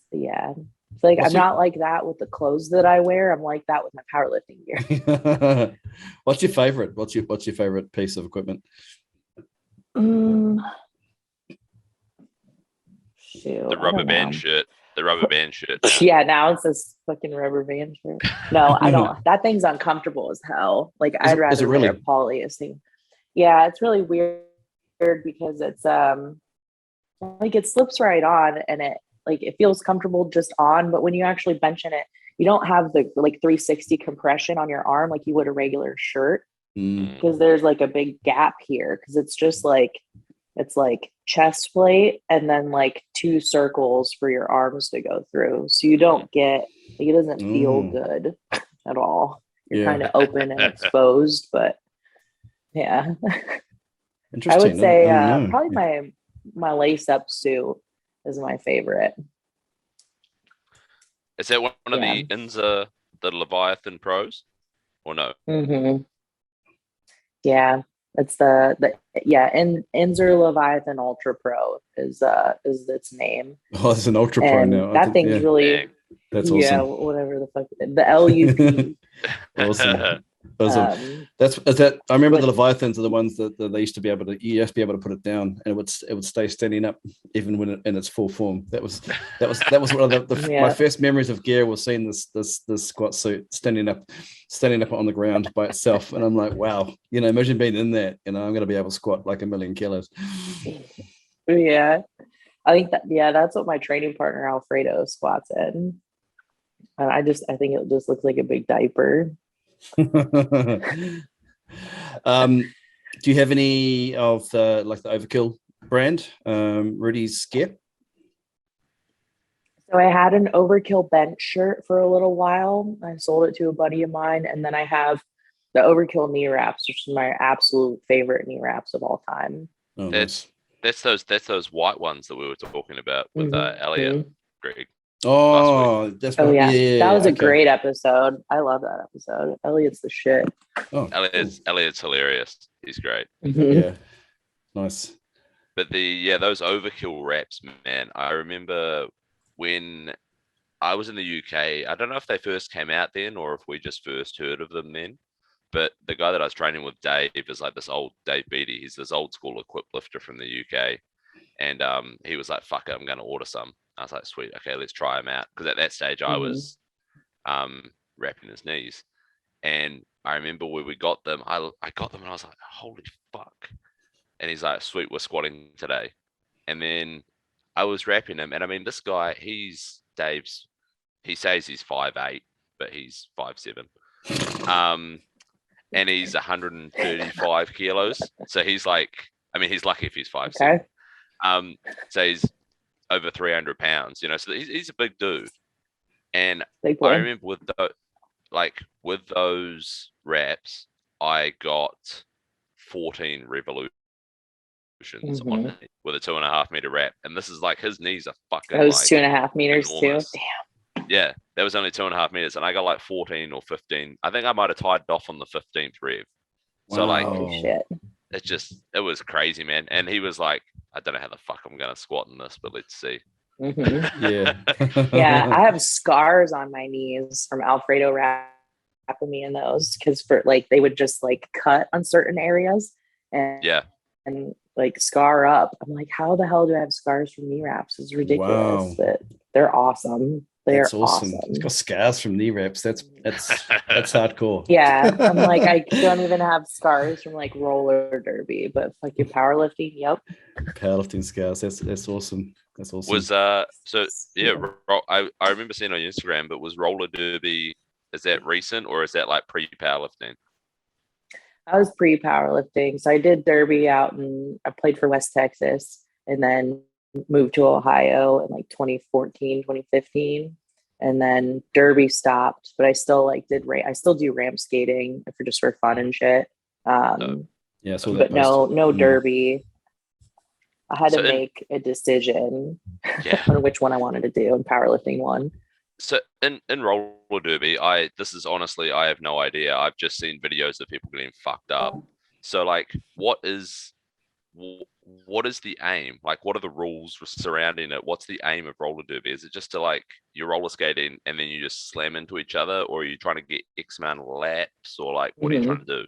like, I'm not like that with the clothes that I wear. I'm like that with my powerlifting gear. What's your favorite? What's your favorite piece of equipment? Shoot, the rubber band shirt. Yeah, now it's this fucking rubber band shirt. No, I don't. That thing's uncomfortable as hell. Like, I'd rather wear polyester. Yeah, it's really weird because it's like it slips right on, and it feels comfortable just on, but when you actually bench in it, you don't have the 360 compression on your arm like you would a regular shirt, because there's like a big gap here, because it's just it's like chest plate and then like 2 circles for your arms to go through. So you don't get, it doesn't feel good at all. You're kind of open and exposed, but yeah. I would say probably my lace up suit is my favorite. Is that one of the Inza, the Leviathan Pros, or no? Mm-hmm. Yeah. It's Inzer Leviathan Ultra Pro is its name. Oh, it's an Ultra Pro now. That thing's really, that's awesome. Yeah, whatever the fuck, the LUP. Awesome. I remember the Leviathans are the ones that they used to be able to. You used to be able to put it down, and it would stay standing up even when in its full form. That was one of my first memories of gear, was seeing this squat suit standing up on the ground by itself, and I'm like, wow, imagine being in that. I'm going to be able to squat like 1,000,000 kilos. Yeah, I think that's what my training partner Alfredo squats in, and I think it just looks like a big diaper. Do you have any of the Overkill brand, Rudy's gear? So I had an Overkill bench shirt for a little while. I sold it to a buddy of mine, and then I have the Overkill knee wraps, which is my absolute favorite knee wraps of all time. Oh, nice. That's those white ones that we were talking about with Elliot, Greg. Oh, that was a great episode. I love that episode. Elliot's the shit. Oh, Elliot's hilarious. He's great. Yeah, nice. But those Overkill wraps, man. I remember when I was in the UK. I don't know if they first came out then or if we just first heard of them then. But the guy that I was training with, Dave, is like this old Dave Beatty. He's this old school equip lifter from the UK, and he was like, "Fuck it, I'm going to order some." I was like, sweet, okay, let's try them out. Because at that stage, I was wrapping his knees. And I remember when we got them, I got them and I was like, holy fuck. And he's like, sweet, we're squatting today. And then I was wrapping him, and I mean, this guy, he says he's 5'8", but he's 5'7". And he's 135 kilos. So he's like, I mean, he's lucky if he's 5'7". Okay. So he's over 300 pounds, you know, so he's a big dude. And Big boy. I remember with those reps, I got 14 revolutions on it with a 2.5 meter rep. And this is like, his knees are fucking That was like 2.5 meters enormous. too. Damn. Yeah, that was only 2.5 meters, and I got like 14 or 15. I think I might have tied it off on the 15th rev. So like, Holy shit. it was crazy, man. And he was like, I don't know how the fuck I'm gonna squat in this, but let's see. Yeah. Yeah, I have scars on my knees from Alfredo wrapping me in those, because for like they would just like cut on certain areas and like scar up. I'm like, how the hell do I have scars from knee wraps? It's ridiculous, but they're awesome. They're awesome. It's got scars from knee wraps. That's hardcore. Yeah, I'm like, I don't even have scars from like roller derby, but fucking powerlifting, yep. Powerlifting scars. That's awesome. That's awesome. Was so yeah, I remember seeing on Instagram, but was roller derby, is that recent or is that like pre-powerlifting? I was pre-powerlifting. So I did derby out and I played for West Texas and then moved to Ohio in like 2014, 2015. And then derby stopped, but I still like I still do ramp skating for fun and shit. Yeah, so but no derby. I had to make a decision on which one I wanted to do, and powerlifting won. So in roller derby, this is honestly, I have no idea. I've just seen videos of people getting fucked up. So like, what is the aim? Like, what are the rules surrounding it? What's the aim of roller derby? Is it just to like, you're roller skating and then you just slam into each other, or are you trying to get X amount of laps, or like, what are you trying to do?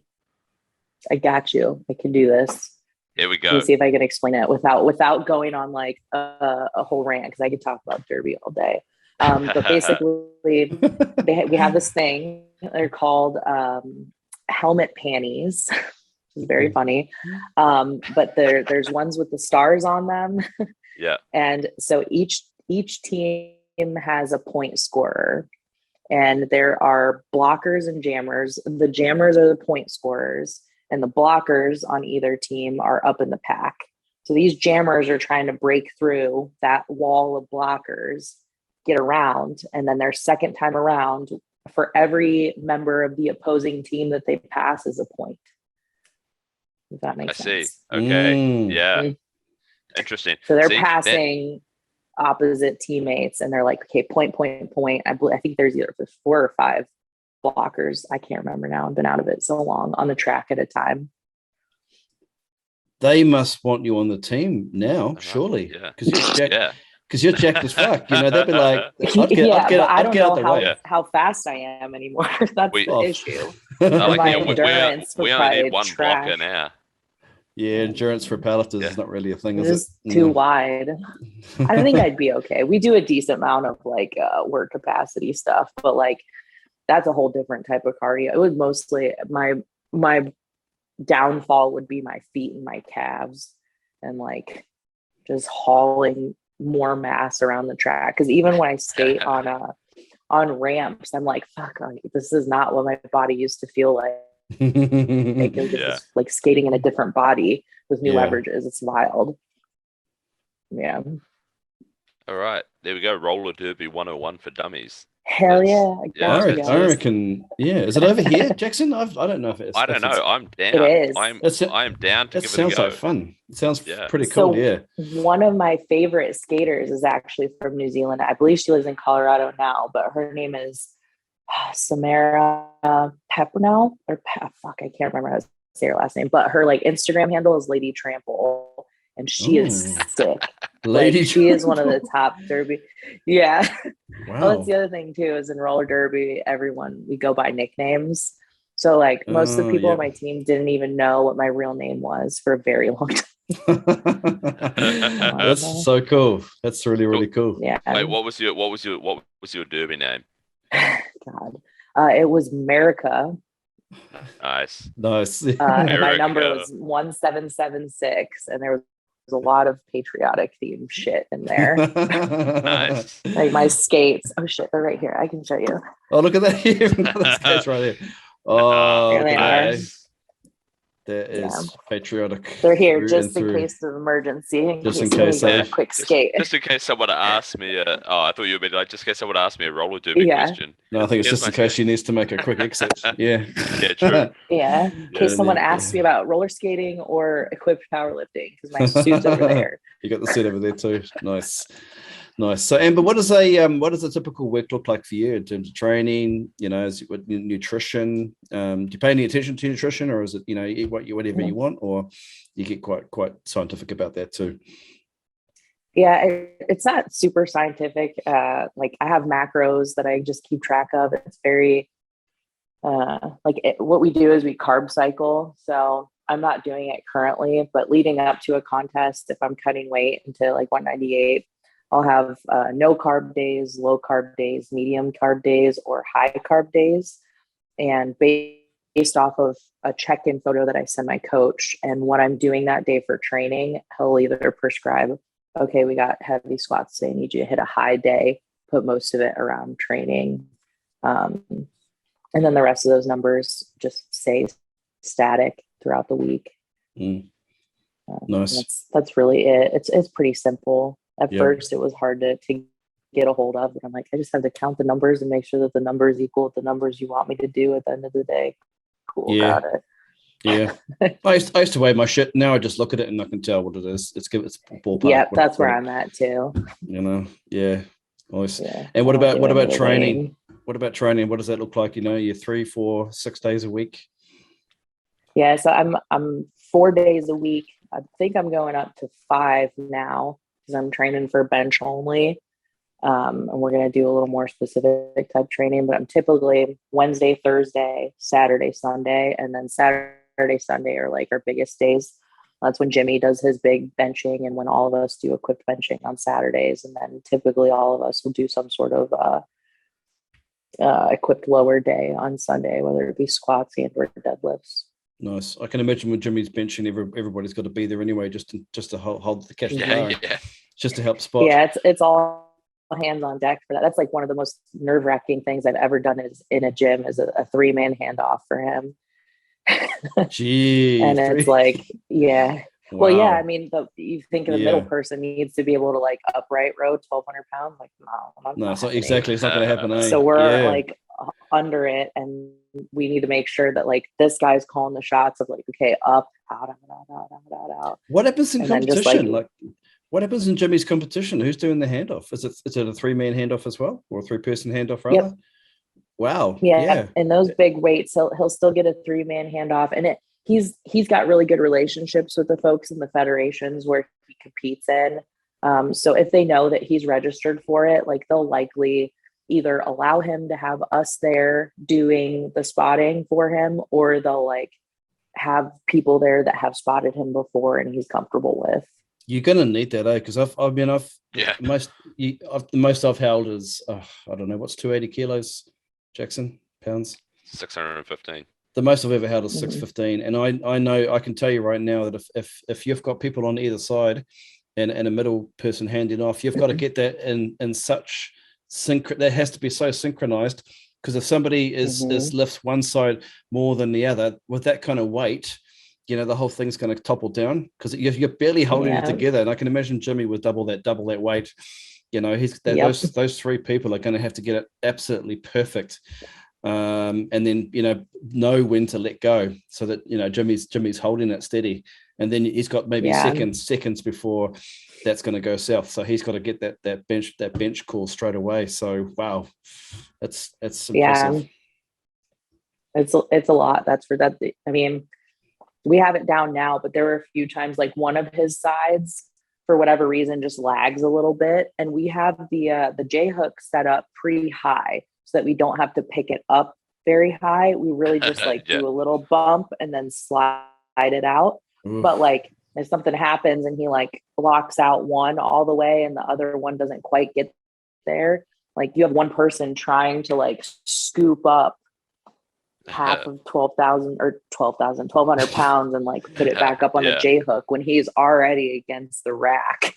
I got you. I can do this. Here we go. Let me see if I can explain it without going on like a whole rant, because I could talk about derby all day. But basically, we have this thing. They're called helmet panties. It's very funny. But there's ones with the stars on them. Yeah. And so each team has a point scorer, and there are blockers and jammers. The jammers are the point scorers, and the blockers on either team are up in the pack. So these jammers are trying to break through that wall of blockers, get around, and then their second time around, for every member of the opposing team that they pass is a point. If that makes sense. I see. Okay. Yeah. Interesting. So they're passing opposite teammates, and they're like, okay, point. I think there's either 4 or 5 blockers. I can't remember now. I've been out of it so long, on the track at a time. They must want you on the team now, surely. Yeah. Because you're jacked as fuck. You know, they'd be like, I don't know how fast I am anymore. That's the issue. Endurance we only need one blocker now. Yeah, endurance for powerlifters is not really a thing, is it? Too wide. I think I'd be okay. We do a decent amount of like work capacity stuff, but like that's a whole different type of cardio. It was mostly my downfall would be my feet and my calves, and like just hauling more mass around the track. Because even when I skate on ramps, I'm like, fuck, this is not what my body used to feel like. Just like skating in a different body with new leverages. It's wild. Yeah. All right, there we go. Roller derby 101 for dummies. Hell yeah. I reckon. Yeah. Is it over here, Jackson? I don't know if it's. I don't know. I'm down. It is. I'm down to give it a go. It sounds like fun. It sounds pretty cool. So one of my favorite skaters is actually from New Zealand. I believe she lives in Colorado now, but her name is Samara Pepernell, or fuck, I can't remember how to say her last name, but her like Instagram handle is Lady Trample, and she is sick. She is one of the top derby. Yeah. Wow. Well, that's the other thing too, is in roller derby, we go by nicknames. So like most of the people on my team didn't even know what my real name was for a very long time. That's so cool. That's really, really cool. Yeah. Wait, what was your derby name? God, it was America. Nice. My number was 1776, and there was a lot of patriotic themed shit in there. Nice. Like my skates. Oh shit, they're right here. I can show you. Oh, look at that. You even got the skates right there. Oh, Here look they at that. are. Eh? That is patriotic. They're here through just and in through. case of emergency. Just in somebody case, got eh? a quick skate. Just in case someone asked me, I thought you were like, just in case someone asked me a roller derby Yeah. question. No, I think it's Here's just in my case skate. she needs to make a quick exit. Yeah. Yeah, true. Yeah. In case someone asks me about roller skating or equipped powerlifting, because my suit's over there. You got the suit over there too. Nice. So Amber, what does a typical week look like for you in terms of training? You know, is it nutrition? Do you pay any attention to nutrition, or is it, you know, eat whatever you want, or you get quite scientific about that too? Yeah, it's not super scientific. Like I have macros that I just keep track of. It's very what we do is we carb cycle. So I'm not doing it currently, but leading up to a contest, if I'm cutting weight into like 198, I'll have no carb days, low carb days, medium carb days, or high carb days. And based off of a check-in photo that I send my coach and what I'm doing that day for training, he'll either prescribe, okay, we got heavy squats today, I need you to hit a high day, put most of it around training. And then the rest of those numbers just stay static throughout the week. Nice. That's really it. It's pretty simple. At first, it was hard to get a hold of, but I'm like, I just have to count the numbers and make sure that the numbers equal the numbers you want me to do at the end of the day. Cool, got it. Yeah. I used to weigh my shit. Now I just look at it and I can tell what it is. It's ballpark. Yeah, that's where I'm at too. You know, yeah. Always. Yeah, and what about training? Weighing. What about training? What does that look like? You know, you're 3, 4, 6 days a week. Yeah, so I'm 4 days a week. I think I'm going up to 5 now because I'm training for bench only. And we're going to do a little more specific type training, but I'm typically Wednesday, Thursday, Saturday, Sunday, and then Saturday, Sunday are like our biggest days. That's when Jimmy does his big benching and when all of us do equipped benching on Saturdays. And then typically all of us will do some sort of equipped lower day on Sunday, whether it be squats and or deadlifts. Nice. I can imagine with Jimmy's benching, everybody's got to be there anyway, just to hold the catch the bar, just to help spot. Yeah, it's all hands on deck for that. That's like one of the most nerve-wracking things I've ever done is in a gym is a 3-man handoff for him. Gee, and it's like, yeah. Wow. Well, yeah, I mean, you think the middle person needs to be able to like upright row 1,200 pounds. Like, no, it's not exactly. It's not going to happen. So we're like under it, and we need to make sure that like this guy's calling the shots of like, okay, up, out. What happens in and competition? Like, what happens in Jimmy's competition? Who's doing the handoff? Is it a 3-man handoff as well, or a 3-person handoff rather? Yep. Wow. Yeah. And those big weights, he'll still get a 3-man handoff, and he's got really good relationships with the folks in the federations where he competes in. So if they know that he's registered for it, like they'll likely either allow him to have us there doing the spotting for him, or they'll like have people there that have spotted him before and he's comfortable with. You're gonna need that, because the most I've held is I don't know, what's 280 kilos, Jackson, pounds? 615. The most I've ever held is 615, and I know I can tell you right now that if you've got people on either side and a middle person handing off, you've got to get that in such that has to be so synchronized, because if somebody is lifts one side more than the other with that kind of weight, you know, the whole thing's going to topple down because you're barely holding it together. And I can imagine Jimmy with double that weight. You know, those 3 people are going to have to get it absolutely perfect. And then, you know when to let go so that, you know, Jimmy's holding it steady, and then he's got maybe seconds before that's going to go south. So he's got to get that bench call straight away. So, wow, it's impressive. Yeah, it's a lot. That's for that. I mean, we have it down now, but there were a few times like one of his sides for whatever reason just lags a little bit. And we have the J hook set up pretty high so that we don't have to pick it up very high. We really just do a little bump and then slide it out. But like if something happens and he like blocks out one all the way and the other one doesn't quite get there, like you have one person trying to like scoop up half of 1,200 pounds and like put it back up on the J hook when he's already against the rack.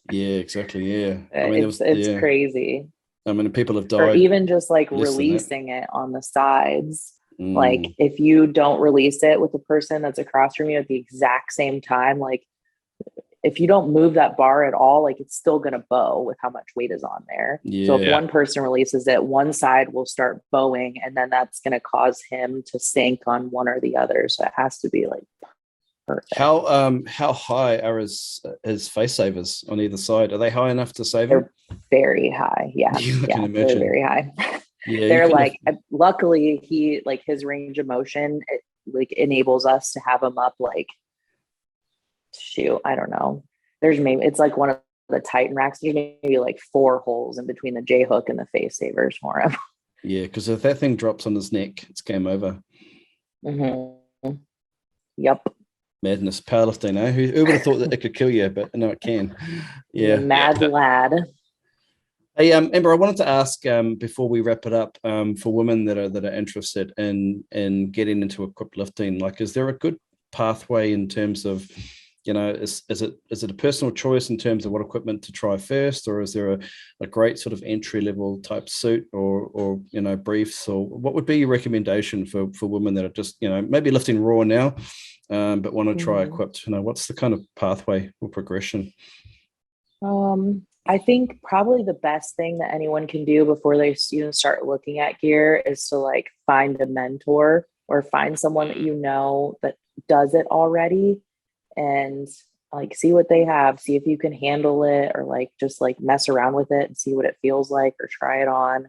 Yeah, exactly. Yeah. I mean, it's crazy. I mean, people have died. Or even just like releasing it on the sides. Like if you don't release it with the person that's across from you at the exact same time, like if you don't move that bar at all, like it's still going to bow with how much weight is on there. So if one person releases it, one side will start bowing, and then that's going to cause him to sink on one or the other. So it has to be like perfect. How high are his face savers on either side? Are they high enough to save him? They're very high. Yeah. I can imagine. They're very high. Yeah, they're like, luckily he like his range of motion, it like enables us to have him up like, shoot, I don't know. There's maybe, it's like one of the Titan racks. There's maybe like 4 holes in between the J hook and the face savers for him. Yeah, because if that thing drops on his neck, it's game over. Mm-hmm. Yep. Madness, powerlifting, eh? Who would have thought that it could kill you? But no, it can. Yeah. Mad lad. Hey, Amber, I wanted to ask before we wrap it up, for women that are interested in getting into equipped lifting, like, is there a good pathway in terms of, you know, is it a personal choice in terms of what equipment to try first, or is there a great sort of entry level type suit or you know, briefs, or what would be your recommendation for women that are just, you know, maybe lifting raw now, but want to try equipped? You know, what's the kind of pathway or progression? I think probably the best thing that anyone can do before they even start looking at gear is to like find a mentor or find someone that you know that does it already, and like see what they have, see if you can handle it, or like just like mess around with it and see what it feels like, or try it on.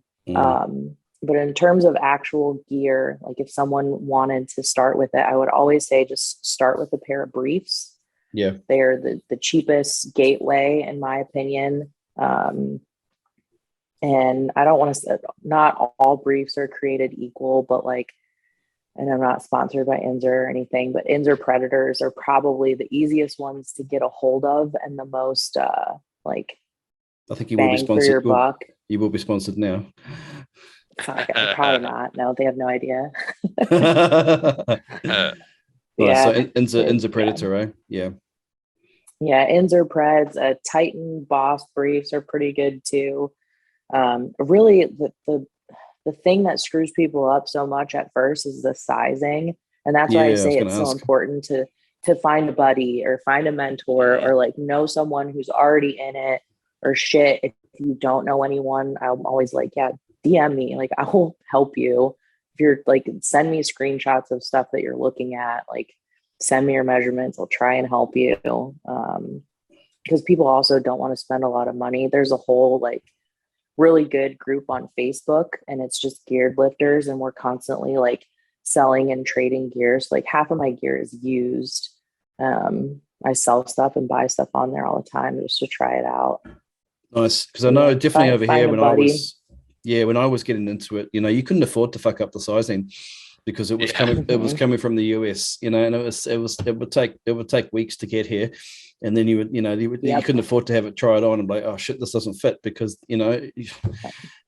But in terms of actual gear, like if someone wanted to start with it, I would always say just start with a pair of briefs. Yeah, they're the cheapest gateway in my opinion. And I don't want to say, not all briefs are created equal, but like, and I'm not sponsored by Inzer or anything, but Inzer Predators are probably the easiest ones to get a hold of and the most like, I think you will be sponsored. For your buck. You will be sponsored now. Probably not. No, they have no idea. Yeah. So Inzer Predator, right? Yeah. Yeah, Inzer Preds, Titan Boss briefs are pretty good too. Really, the thing that screws people up so much at first is the sizing, and that's why I say it's so important to find a buddy or find a mentor or like know someone who's already in it. Or shit, if you don't know anyone, I'm always like, yeah, DM me, like I will help you. If you're like, send me screenshots of stuff that you're looking at, like send me your measurements, I'll try and help you. Because people also don't want to spend a lot of money. There's a whole like really good group on Facebook, and it's just geared lifters, and we're constantly like selling and trading gear. So like half of my gear is used. I sell stuff and buy stuff on there all the time just to try it out. Nice, because I know definitely over here when I was getting into it, you know, you couldn't afford to fuck up the sizing because it was coming from the US, you know, and it would take weeks to get here, and then you couldn't afford to have it tried on and be like, oh shit, this doesn't fit, because you know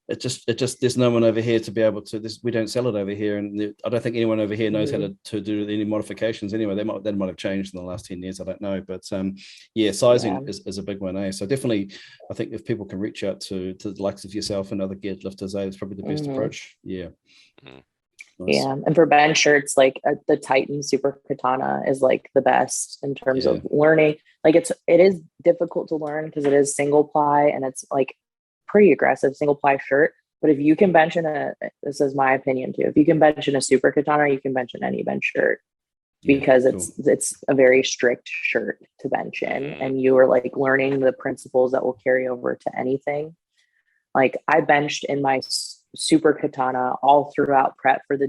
it just there's no one over here to be able to we don't sell it over here, and I don't think anyone over here knows how to do any modifications anyway. They might have changed in the last 10 years, I don't know, but sizing is a big one, eh? So definitely I think if people can reach out to the likes of yourself and other geared lifters, it's probably the best approach. Nice. Yeah, and for bench shirts, like the Titan Super Katana is like the best in terms of learning. Like it is difficult to learn because it is single ply, and it's like pretty aggressive single ply shirt. But if you can bench this is my opinion too, if you can bench in a Super Katana, you can bench in any bench shirt, because it's a very strict shirt to bench in, and you are like learning the principles that will carry over to anything. Like I benched in my Super Katana all throughout prep for the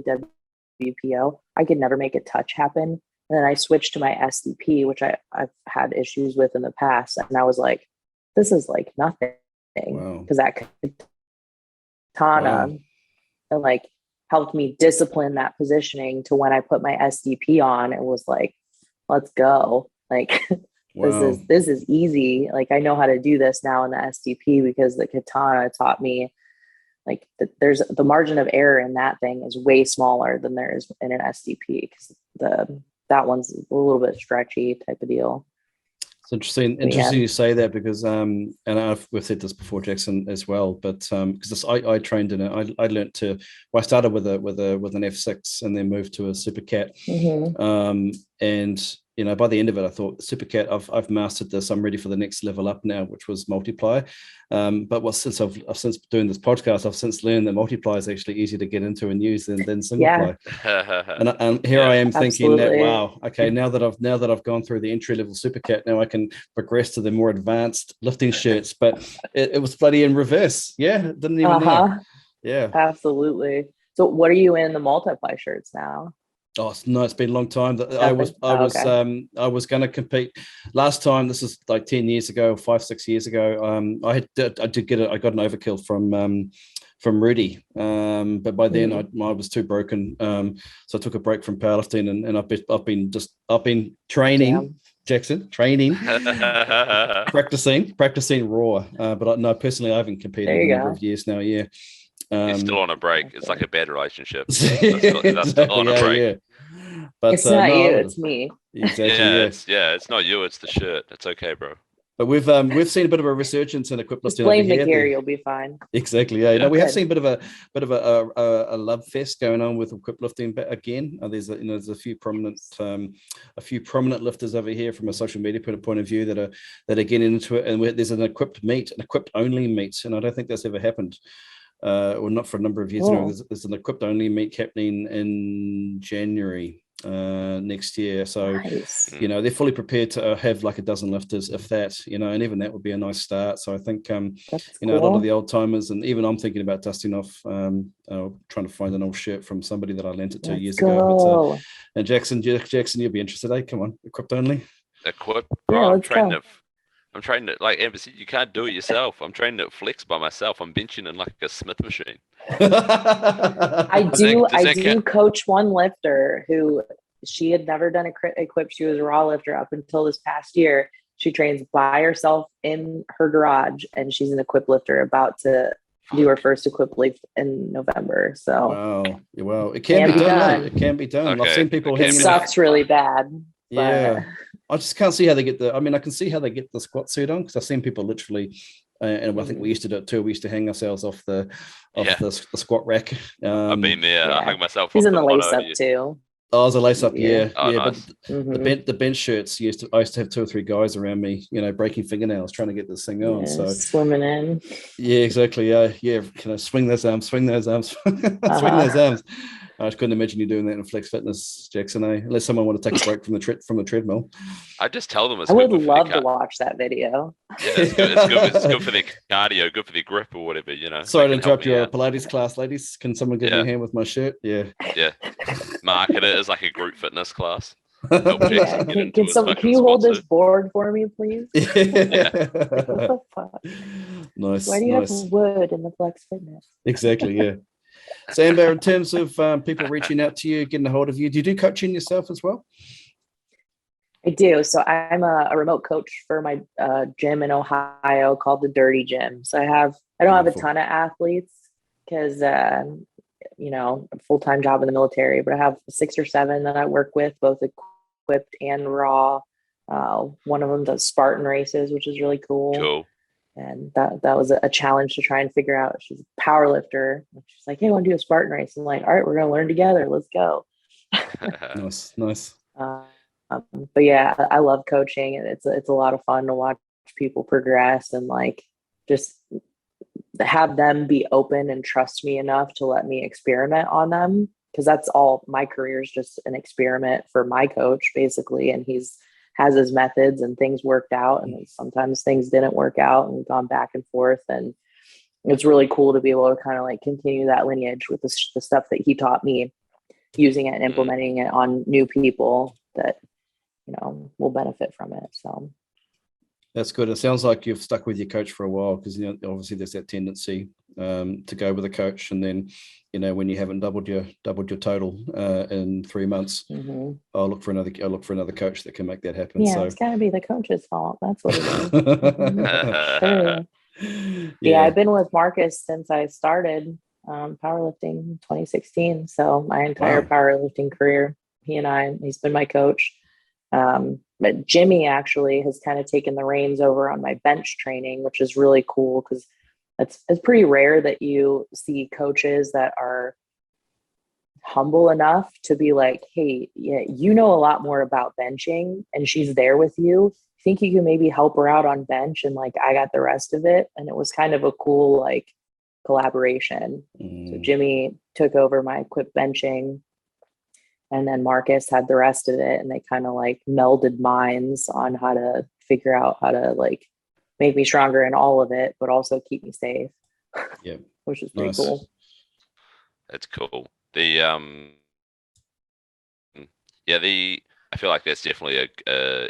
WPO. I could never make a touch happen. And then I switched to my SDP, which I've had issues with in the past. And I was like, this is like nothing. Because that Katana like helped me discipline that positioning to when I put my SDP on, it was like, let's go. Like this is easy. Like I know how to do this now in the SDP because the Katana taught me like there's the margin of error in that thing is way smaller than there is in an SDP, because that one's a little bit stretchy type of deal. It's interesting you say that, because and we've said this before, Jackson, as well, but because I trained in it, I learned to, well, I started with an F6 and then moved to a Super Cat. And you know, by the end of it, I thought, Super Cat, I've mastered this. I'm ready for the next level up now, which was multiply. But since doing this podcast, I've since learned that multiply is actually easier to get into and use than single ply. And here I am thinking that, wow, okay, now that I've gone through the entry level Super Cat, now I can progress to the more advanced lifting shirts. But it was bloody in reverse. Yeah, didn't even know. Yeah, absolutely. So what are you in the multiply shirts now? Oh no, it's been a long time. I was going to compete last time. This is like 10 years ago, 5-6 years ago. I got an Overkill from Rudy, but by then I was too broken. So I took a break from powerlifting, and I've been training. Jackson, training, practicing raw. But personally, I haven't competed in a number of years now. Yeah. You're still on a break. It's like a bad relationship. That's still on a break. Yeah. But it's not you, it's me. Exactly. It's not you, it's the shirt. It's okay, bro. But we've seen a bit of a resurgence in equip lifting. Blame the gear, you'll be fine. Exactly. Yeah. We have seen a bit of a love fest going on with equip lifting again. There's a few prominent lifters over here from a social media point of view that are getting into it. And there's an equipped only meet, and I don't think that's ever happened. Or not for a number of years. There's an equipped only meet happening in January next year. So nice. They're fully prepared to have like a dozen lifters, if that, and even that would be a nice start. So I think cool. A lot of the old timers, and even I'm thinking about dusting off, trying to find an old shirt from somebody that I lent it 2 years ago. But, and Jackson, you'll be interested, eh? Come on, equipped only. Equipped. Bro, I'm training it like Amber said, you can't do it yourself. I'm training it flex by myself. I'm benching in like a Smith machine. I do coach one lifter who, she had never done equip. She was a raw lifter up until this past year. She trains by herself in her garage, and she's an equip lifter about to do her first equip lift in November. So wow. It can be done. It can be done. Okay. I've seen people. It sucks really bad. Yeah. I just can't see how they get I can see how they get the squat suit on, because I've seen people literally, and I think we used to do it too. We used to hang ourselves off the squat rack. I've been there. I hung myself. He's in the lace up too. Oh, I was a lace up, yeah. Nice. But the bench shirts I used to have 2 or 3 guys around me, breaking fingernails, trying to get this thing on. So swimming in. Yeah, exactly. Yeah. Can I swing those arms? Swing those arms. Swing those arms. I just couldn't imagine you doing that in Flex Fitness, Jackson. Unless someone want to take a break from the treadmill. I just tell them I would love to watch that video. Yeah, it's good. It's good for their cardio, good for their grip or whatever. Sorry to interrupt your Pilates class, ladies. Can someone give me a hand with my shirt? Yeah. Yeah. Market it as like a group fitness class. Can you hold this board for me, please? Yeah. What the fuck? Nice. Why do you have wood in the Flex Fitness? Exactly. Yeah. So Amber, in terms of people reaching out to you, getting a hold of you, do you do coaching yourself as well? I do. So I'm a remote coach for my gym in Ohio called the Dirty Gym. So I don't have a ton of athletes because, a full-time job in the military, but I have 6 or 7 that I work with, both equipped and raw. One of them does Spartan races, which is really cool. Cool. And that was a challenge to try and figure out. She's a power lifter. She's like, hey, I want to do a Spartan race. I'm like, all right, we're going to learn together. Let's go. Nice. But yeah, I love coaching. And it's a lot of fun to watch people progress and like just have them be open and trust me enough to let me experiment on them. Because that's all my career is, just an experiment for my coach, basically. And has his methods, and things worked out, and sometimes things didn't work out, and we've gone back and forth. And it's really cool to be able to kind of like continue that lineage with the stuff that he taught me, using it and implementing it on new people that, will benefit from it. So that's good. It sounds like you've stuck with your coach for a while, because obviously there's that tendency to go with a coach, and then when you haven't doubled your total in 3 months, I'll look for another coach that can make that happen. Yeah, so it's got to be the coach's fault. That's what it is. Sure. Yeah, I've been with Marcus since I started powerlifting in 2016. So my entire powerlifting career, he's been my coach. But Jimmy actually has kind of taken the reins over on my bench training, which is really cool because it's pretty rare that you see coaches that are humble enough to be like, hey, yeah, you know a lot more about benching and she's there with you. Think you can maybe help her out on bench and like I got the rest of it. And it was kind of a cool like collaboration. So Jimmy took over my equip benching and then Marcus had the rest of it, and they kind of like melded minds on how to figure out how to like make me stronger in all of it, but also keep me safe. Yeah, which is pretty cool. That's cool. I feel like that's definitely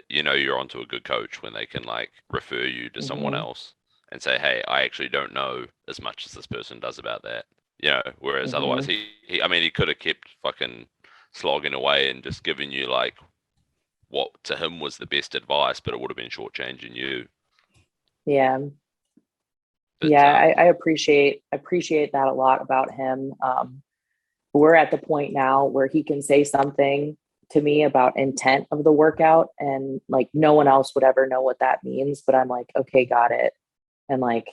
you're onto a good coach when they can like refer you to someone else and say, hey, I actually don't know as much as this person does about that. Whereas otherwise he could have kept fucking slogging away and just giving you like what to him was the best advice, but it would have been shortchanging you. Yeah. But, I appreciate that a lot about him. We're at the point now where he can say something to me about intent of the workout and like no one else would ever know what that means, but I'm like, okay, got it. And like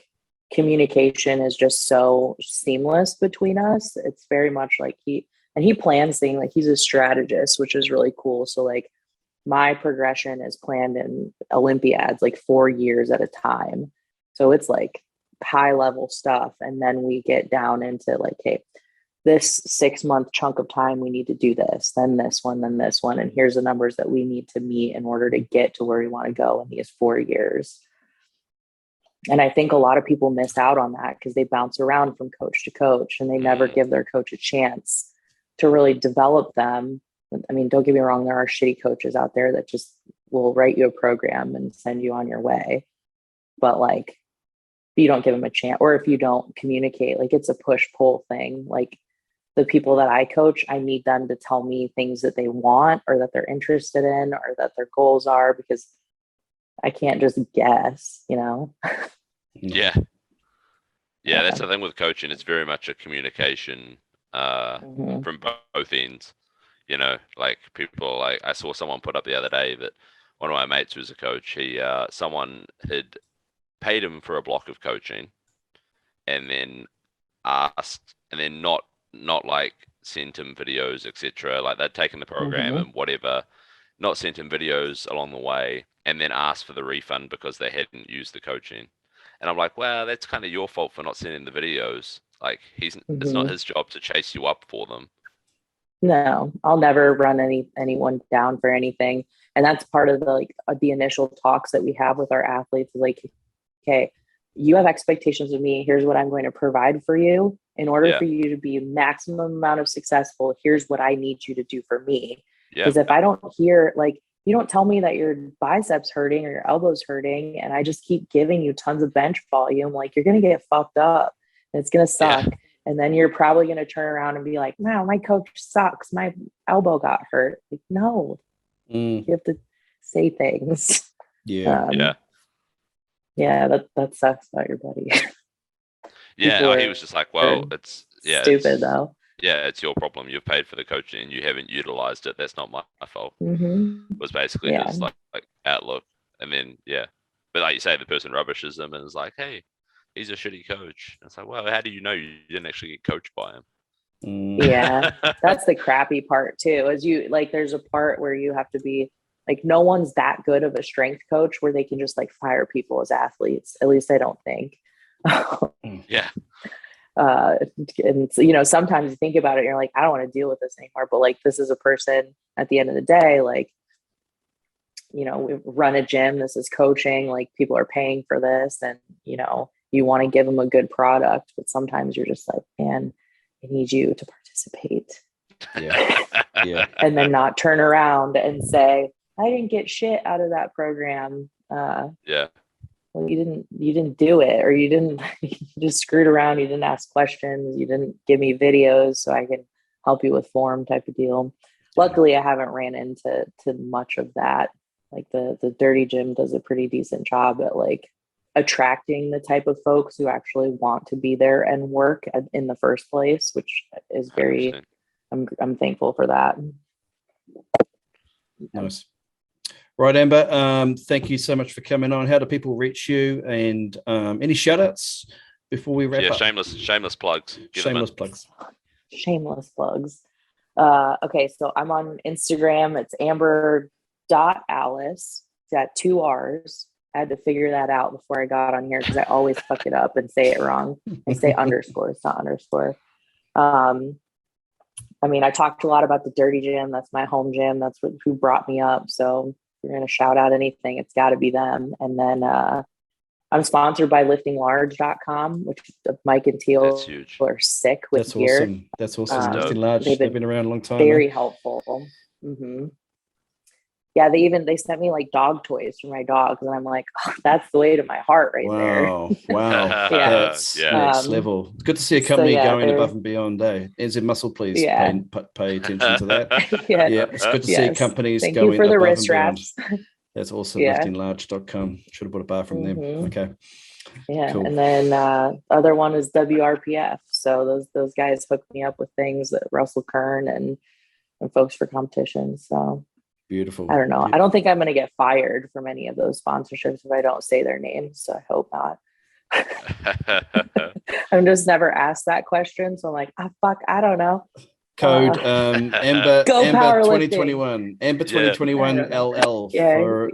communication is just so seamless between us. It's very much like he plans things, like he's a strategist, which is really cool. So like my progression is planned in Olympiads, like 4 years at a time. So it's like high level stuff. And then we get down into like, hey, this 6-month chunk of time, we need to do this, then this one, then this one. And here's the numbers that we need to meet in order to get to where we want to go in these 4 years. And I think a lot of people miss out on that because they bounce around from coach to coach and they never give their coach a chance to really develop them. I mean, don't get me wrong, there are shitty coaches out there that just will write you a program and send you on your way. But like, if you don't give them a chance, or if you don't communicate, like it's a push-pull thing. Like the people that I coach, I need them to tell me things that they want or that they're interested in or that their goals are, because I can't just guess, Yeah, that's the thing with coaching. It's very much a communication from both ends. Like people, like I saw someone put up the other day that one of my mates who's a coach, someone had paid him for a block of coaching and then asked, and then not like sent him videos, etc. Like they'd taken the program and whatever, not sent him videos along the way, and then asked for the refund because they hadn't used the coaching. And I'm like, well, that's kind of your fault for not sending the videos. Like it's not his job to chase you up for them. No, I'll never run anyone down for anything. And that's part of the initial talks that we have with our athletes. Like, okay, you have expectations of me. Here's what I'm going to provide for you. In order for you to be maximum amount of successful, here's what I need you to do for me. Because if I don't hear, like, you don't tell me that your biceps hurting or your elbows hurting, and I just keep giving you tons of bench volume, like you're going to get fucked up and it's going to suck. Yeah. And then you're probably going to turn around and be like, wow, my coach sucks. My elbow got hurt. Like, no, you have to say things. Yeah. Yeah, that sucks about your buddy. Yeah, he was just like, well, it's stupid though. Yeah, it's your problem. You've paid for the coaching and you haven't utilized it. That's not my fault. Was basically his like outlook. And then but like you say, the person rubbishes him and is like, hey, he's a shitty coach. And it's like, well, how do you know you didn't actually get coached by him? Yeah, that's the crappy part too. Is you like, there's a part where you have to be like, no one's that good of a strength coach where they can just like fire people as athletes. At least I don't think. Yeah. And sometimes you think about it and you're like, I don't want to deal with this anymore. But like, this is a person at the end of the day, like, we run a gym, this is coaching, like people are paying for this, and you want to give them a good product, but sometimes you're just like, man, I need you to participate. Yeah. And then not turn around and say, I didn't get shit out of that program. Well, you didn't do it, or you just screwed around. You didn't ask questions. You didn't give me videos so I can help you with form type of deal. Luckily, I haven't ran into much of that. Like the dirty gym does a pretty decent job at like attracting the type of folks who actually want to be there and work in the first place, which is very, 100%. I'm thankful for that. Nice. Right, Amber. Thank you so much for coming on. How do people reach you? And any shout outs before we wrap up? Shameless plugs. Shameless plugs. Shameless plugs. Okay, so I'm on Instagram. It's amberr.alice. It's got 2 R's. I had to figure that out before I got on here because I always fuck it up and say it wrong. I say underscore. It's not underscore. I mean, I talked a lot about the Dirty Gym. That's my home gym. That's who brought me up. So if you're going to shout out anything, it's got to be them. And then I'm sponsored by liftinglarge.com, which Mike and Teal are sick with That's gear. awesome. That's awesome. Lifting Large. They've been around a long time. Very helpful. Mm-hmm. Yeah, they sent me like dog toys for my dogs, and I'm like, oh, that's the way to my heart right there. Wow. Yeah. That's next level. It's good to see a company going above and beyond. NZ Muscle, please pay attention to that. It's good to see companies Thank going you for the above wrist and beyond. wraps. That's awesome. Liftinglarge.com. Should have bought a bar from them. Okay. Yeah, cool. And then other one is WRPF. So those guys hooked me up with things that Russell Kern and folks for competitions. So beautiful. I don't know. Beautiful. I don't think I'm going to get fired from any of those sponsorships if I don't say their names. So I hope not. I'm just never asked that question. So I'm like, I don't know. Code Amber 2021. Amber 2021 LL for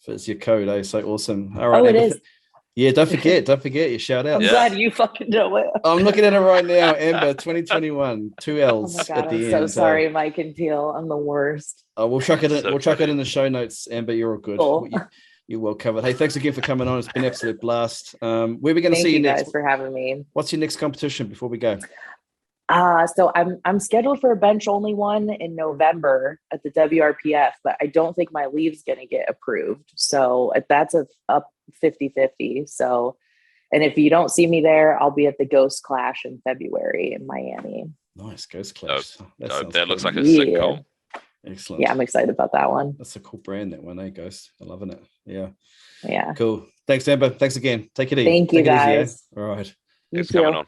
it's your code. So awesome. All right. Oh, Amber, it is. Yeah, don't forget your shout out. I'm glad you fucking know it. I'm looking at it right now. Amber 2021 2 L's. Oh my God, at the I'm end. so sorry, Mike and Teal. I'm the worst. We'll chuck it in. We'll chuck it in the show notes. Amber, you're all good. Cool. You're well covered. Hey, thanks again for coming on. It's been an absolute blast. Where are we going to see you next? Thank you guys for having me. What's your next competition before we go? So I'm scheduled for a bench only one in November at the WRPF, but I don't think my leave's going to get approved. So that's up 50-50. So, and if you don't see me there, I'll be at the Ghost Clash in February in Miami. Nice Ghost Clash. That looks like a sick call. Excellent. Yeah, I'm excited about that one. That's a cool brand, that one, Ghost. I'm loving it. Yeah. Yeah. Cool. Thanks, Amber. Thanks again. Take it easy. Thank you, guys. All right. You Thanks for coming on.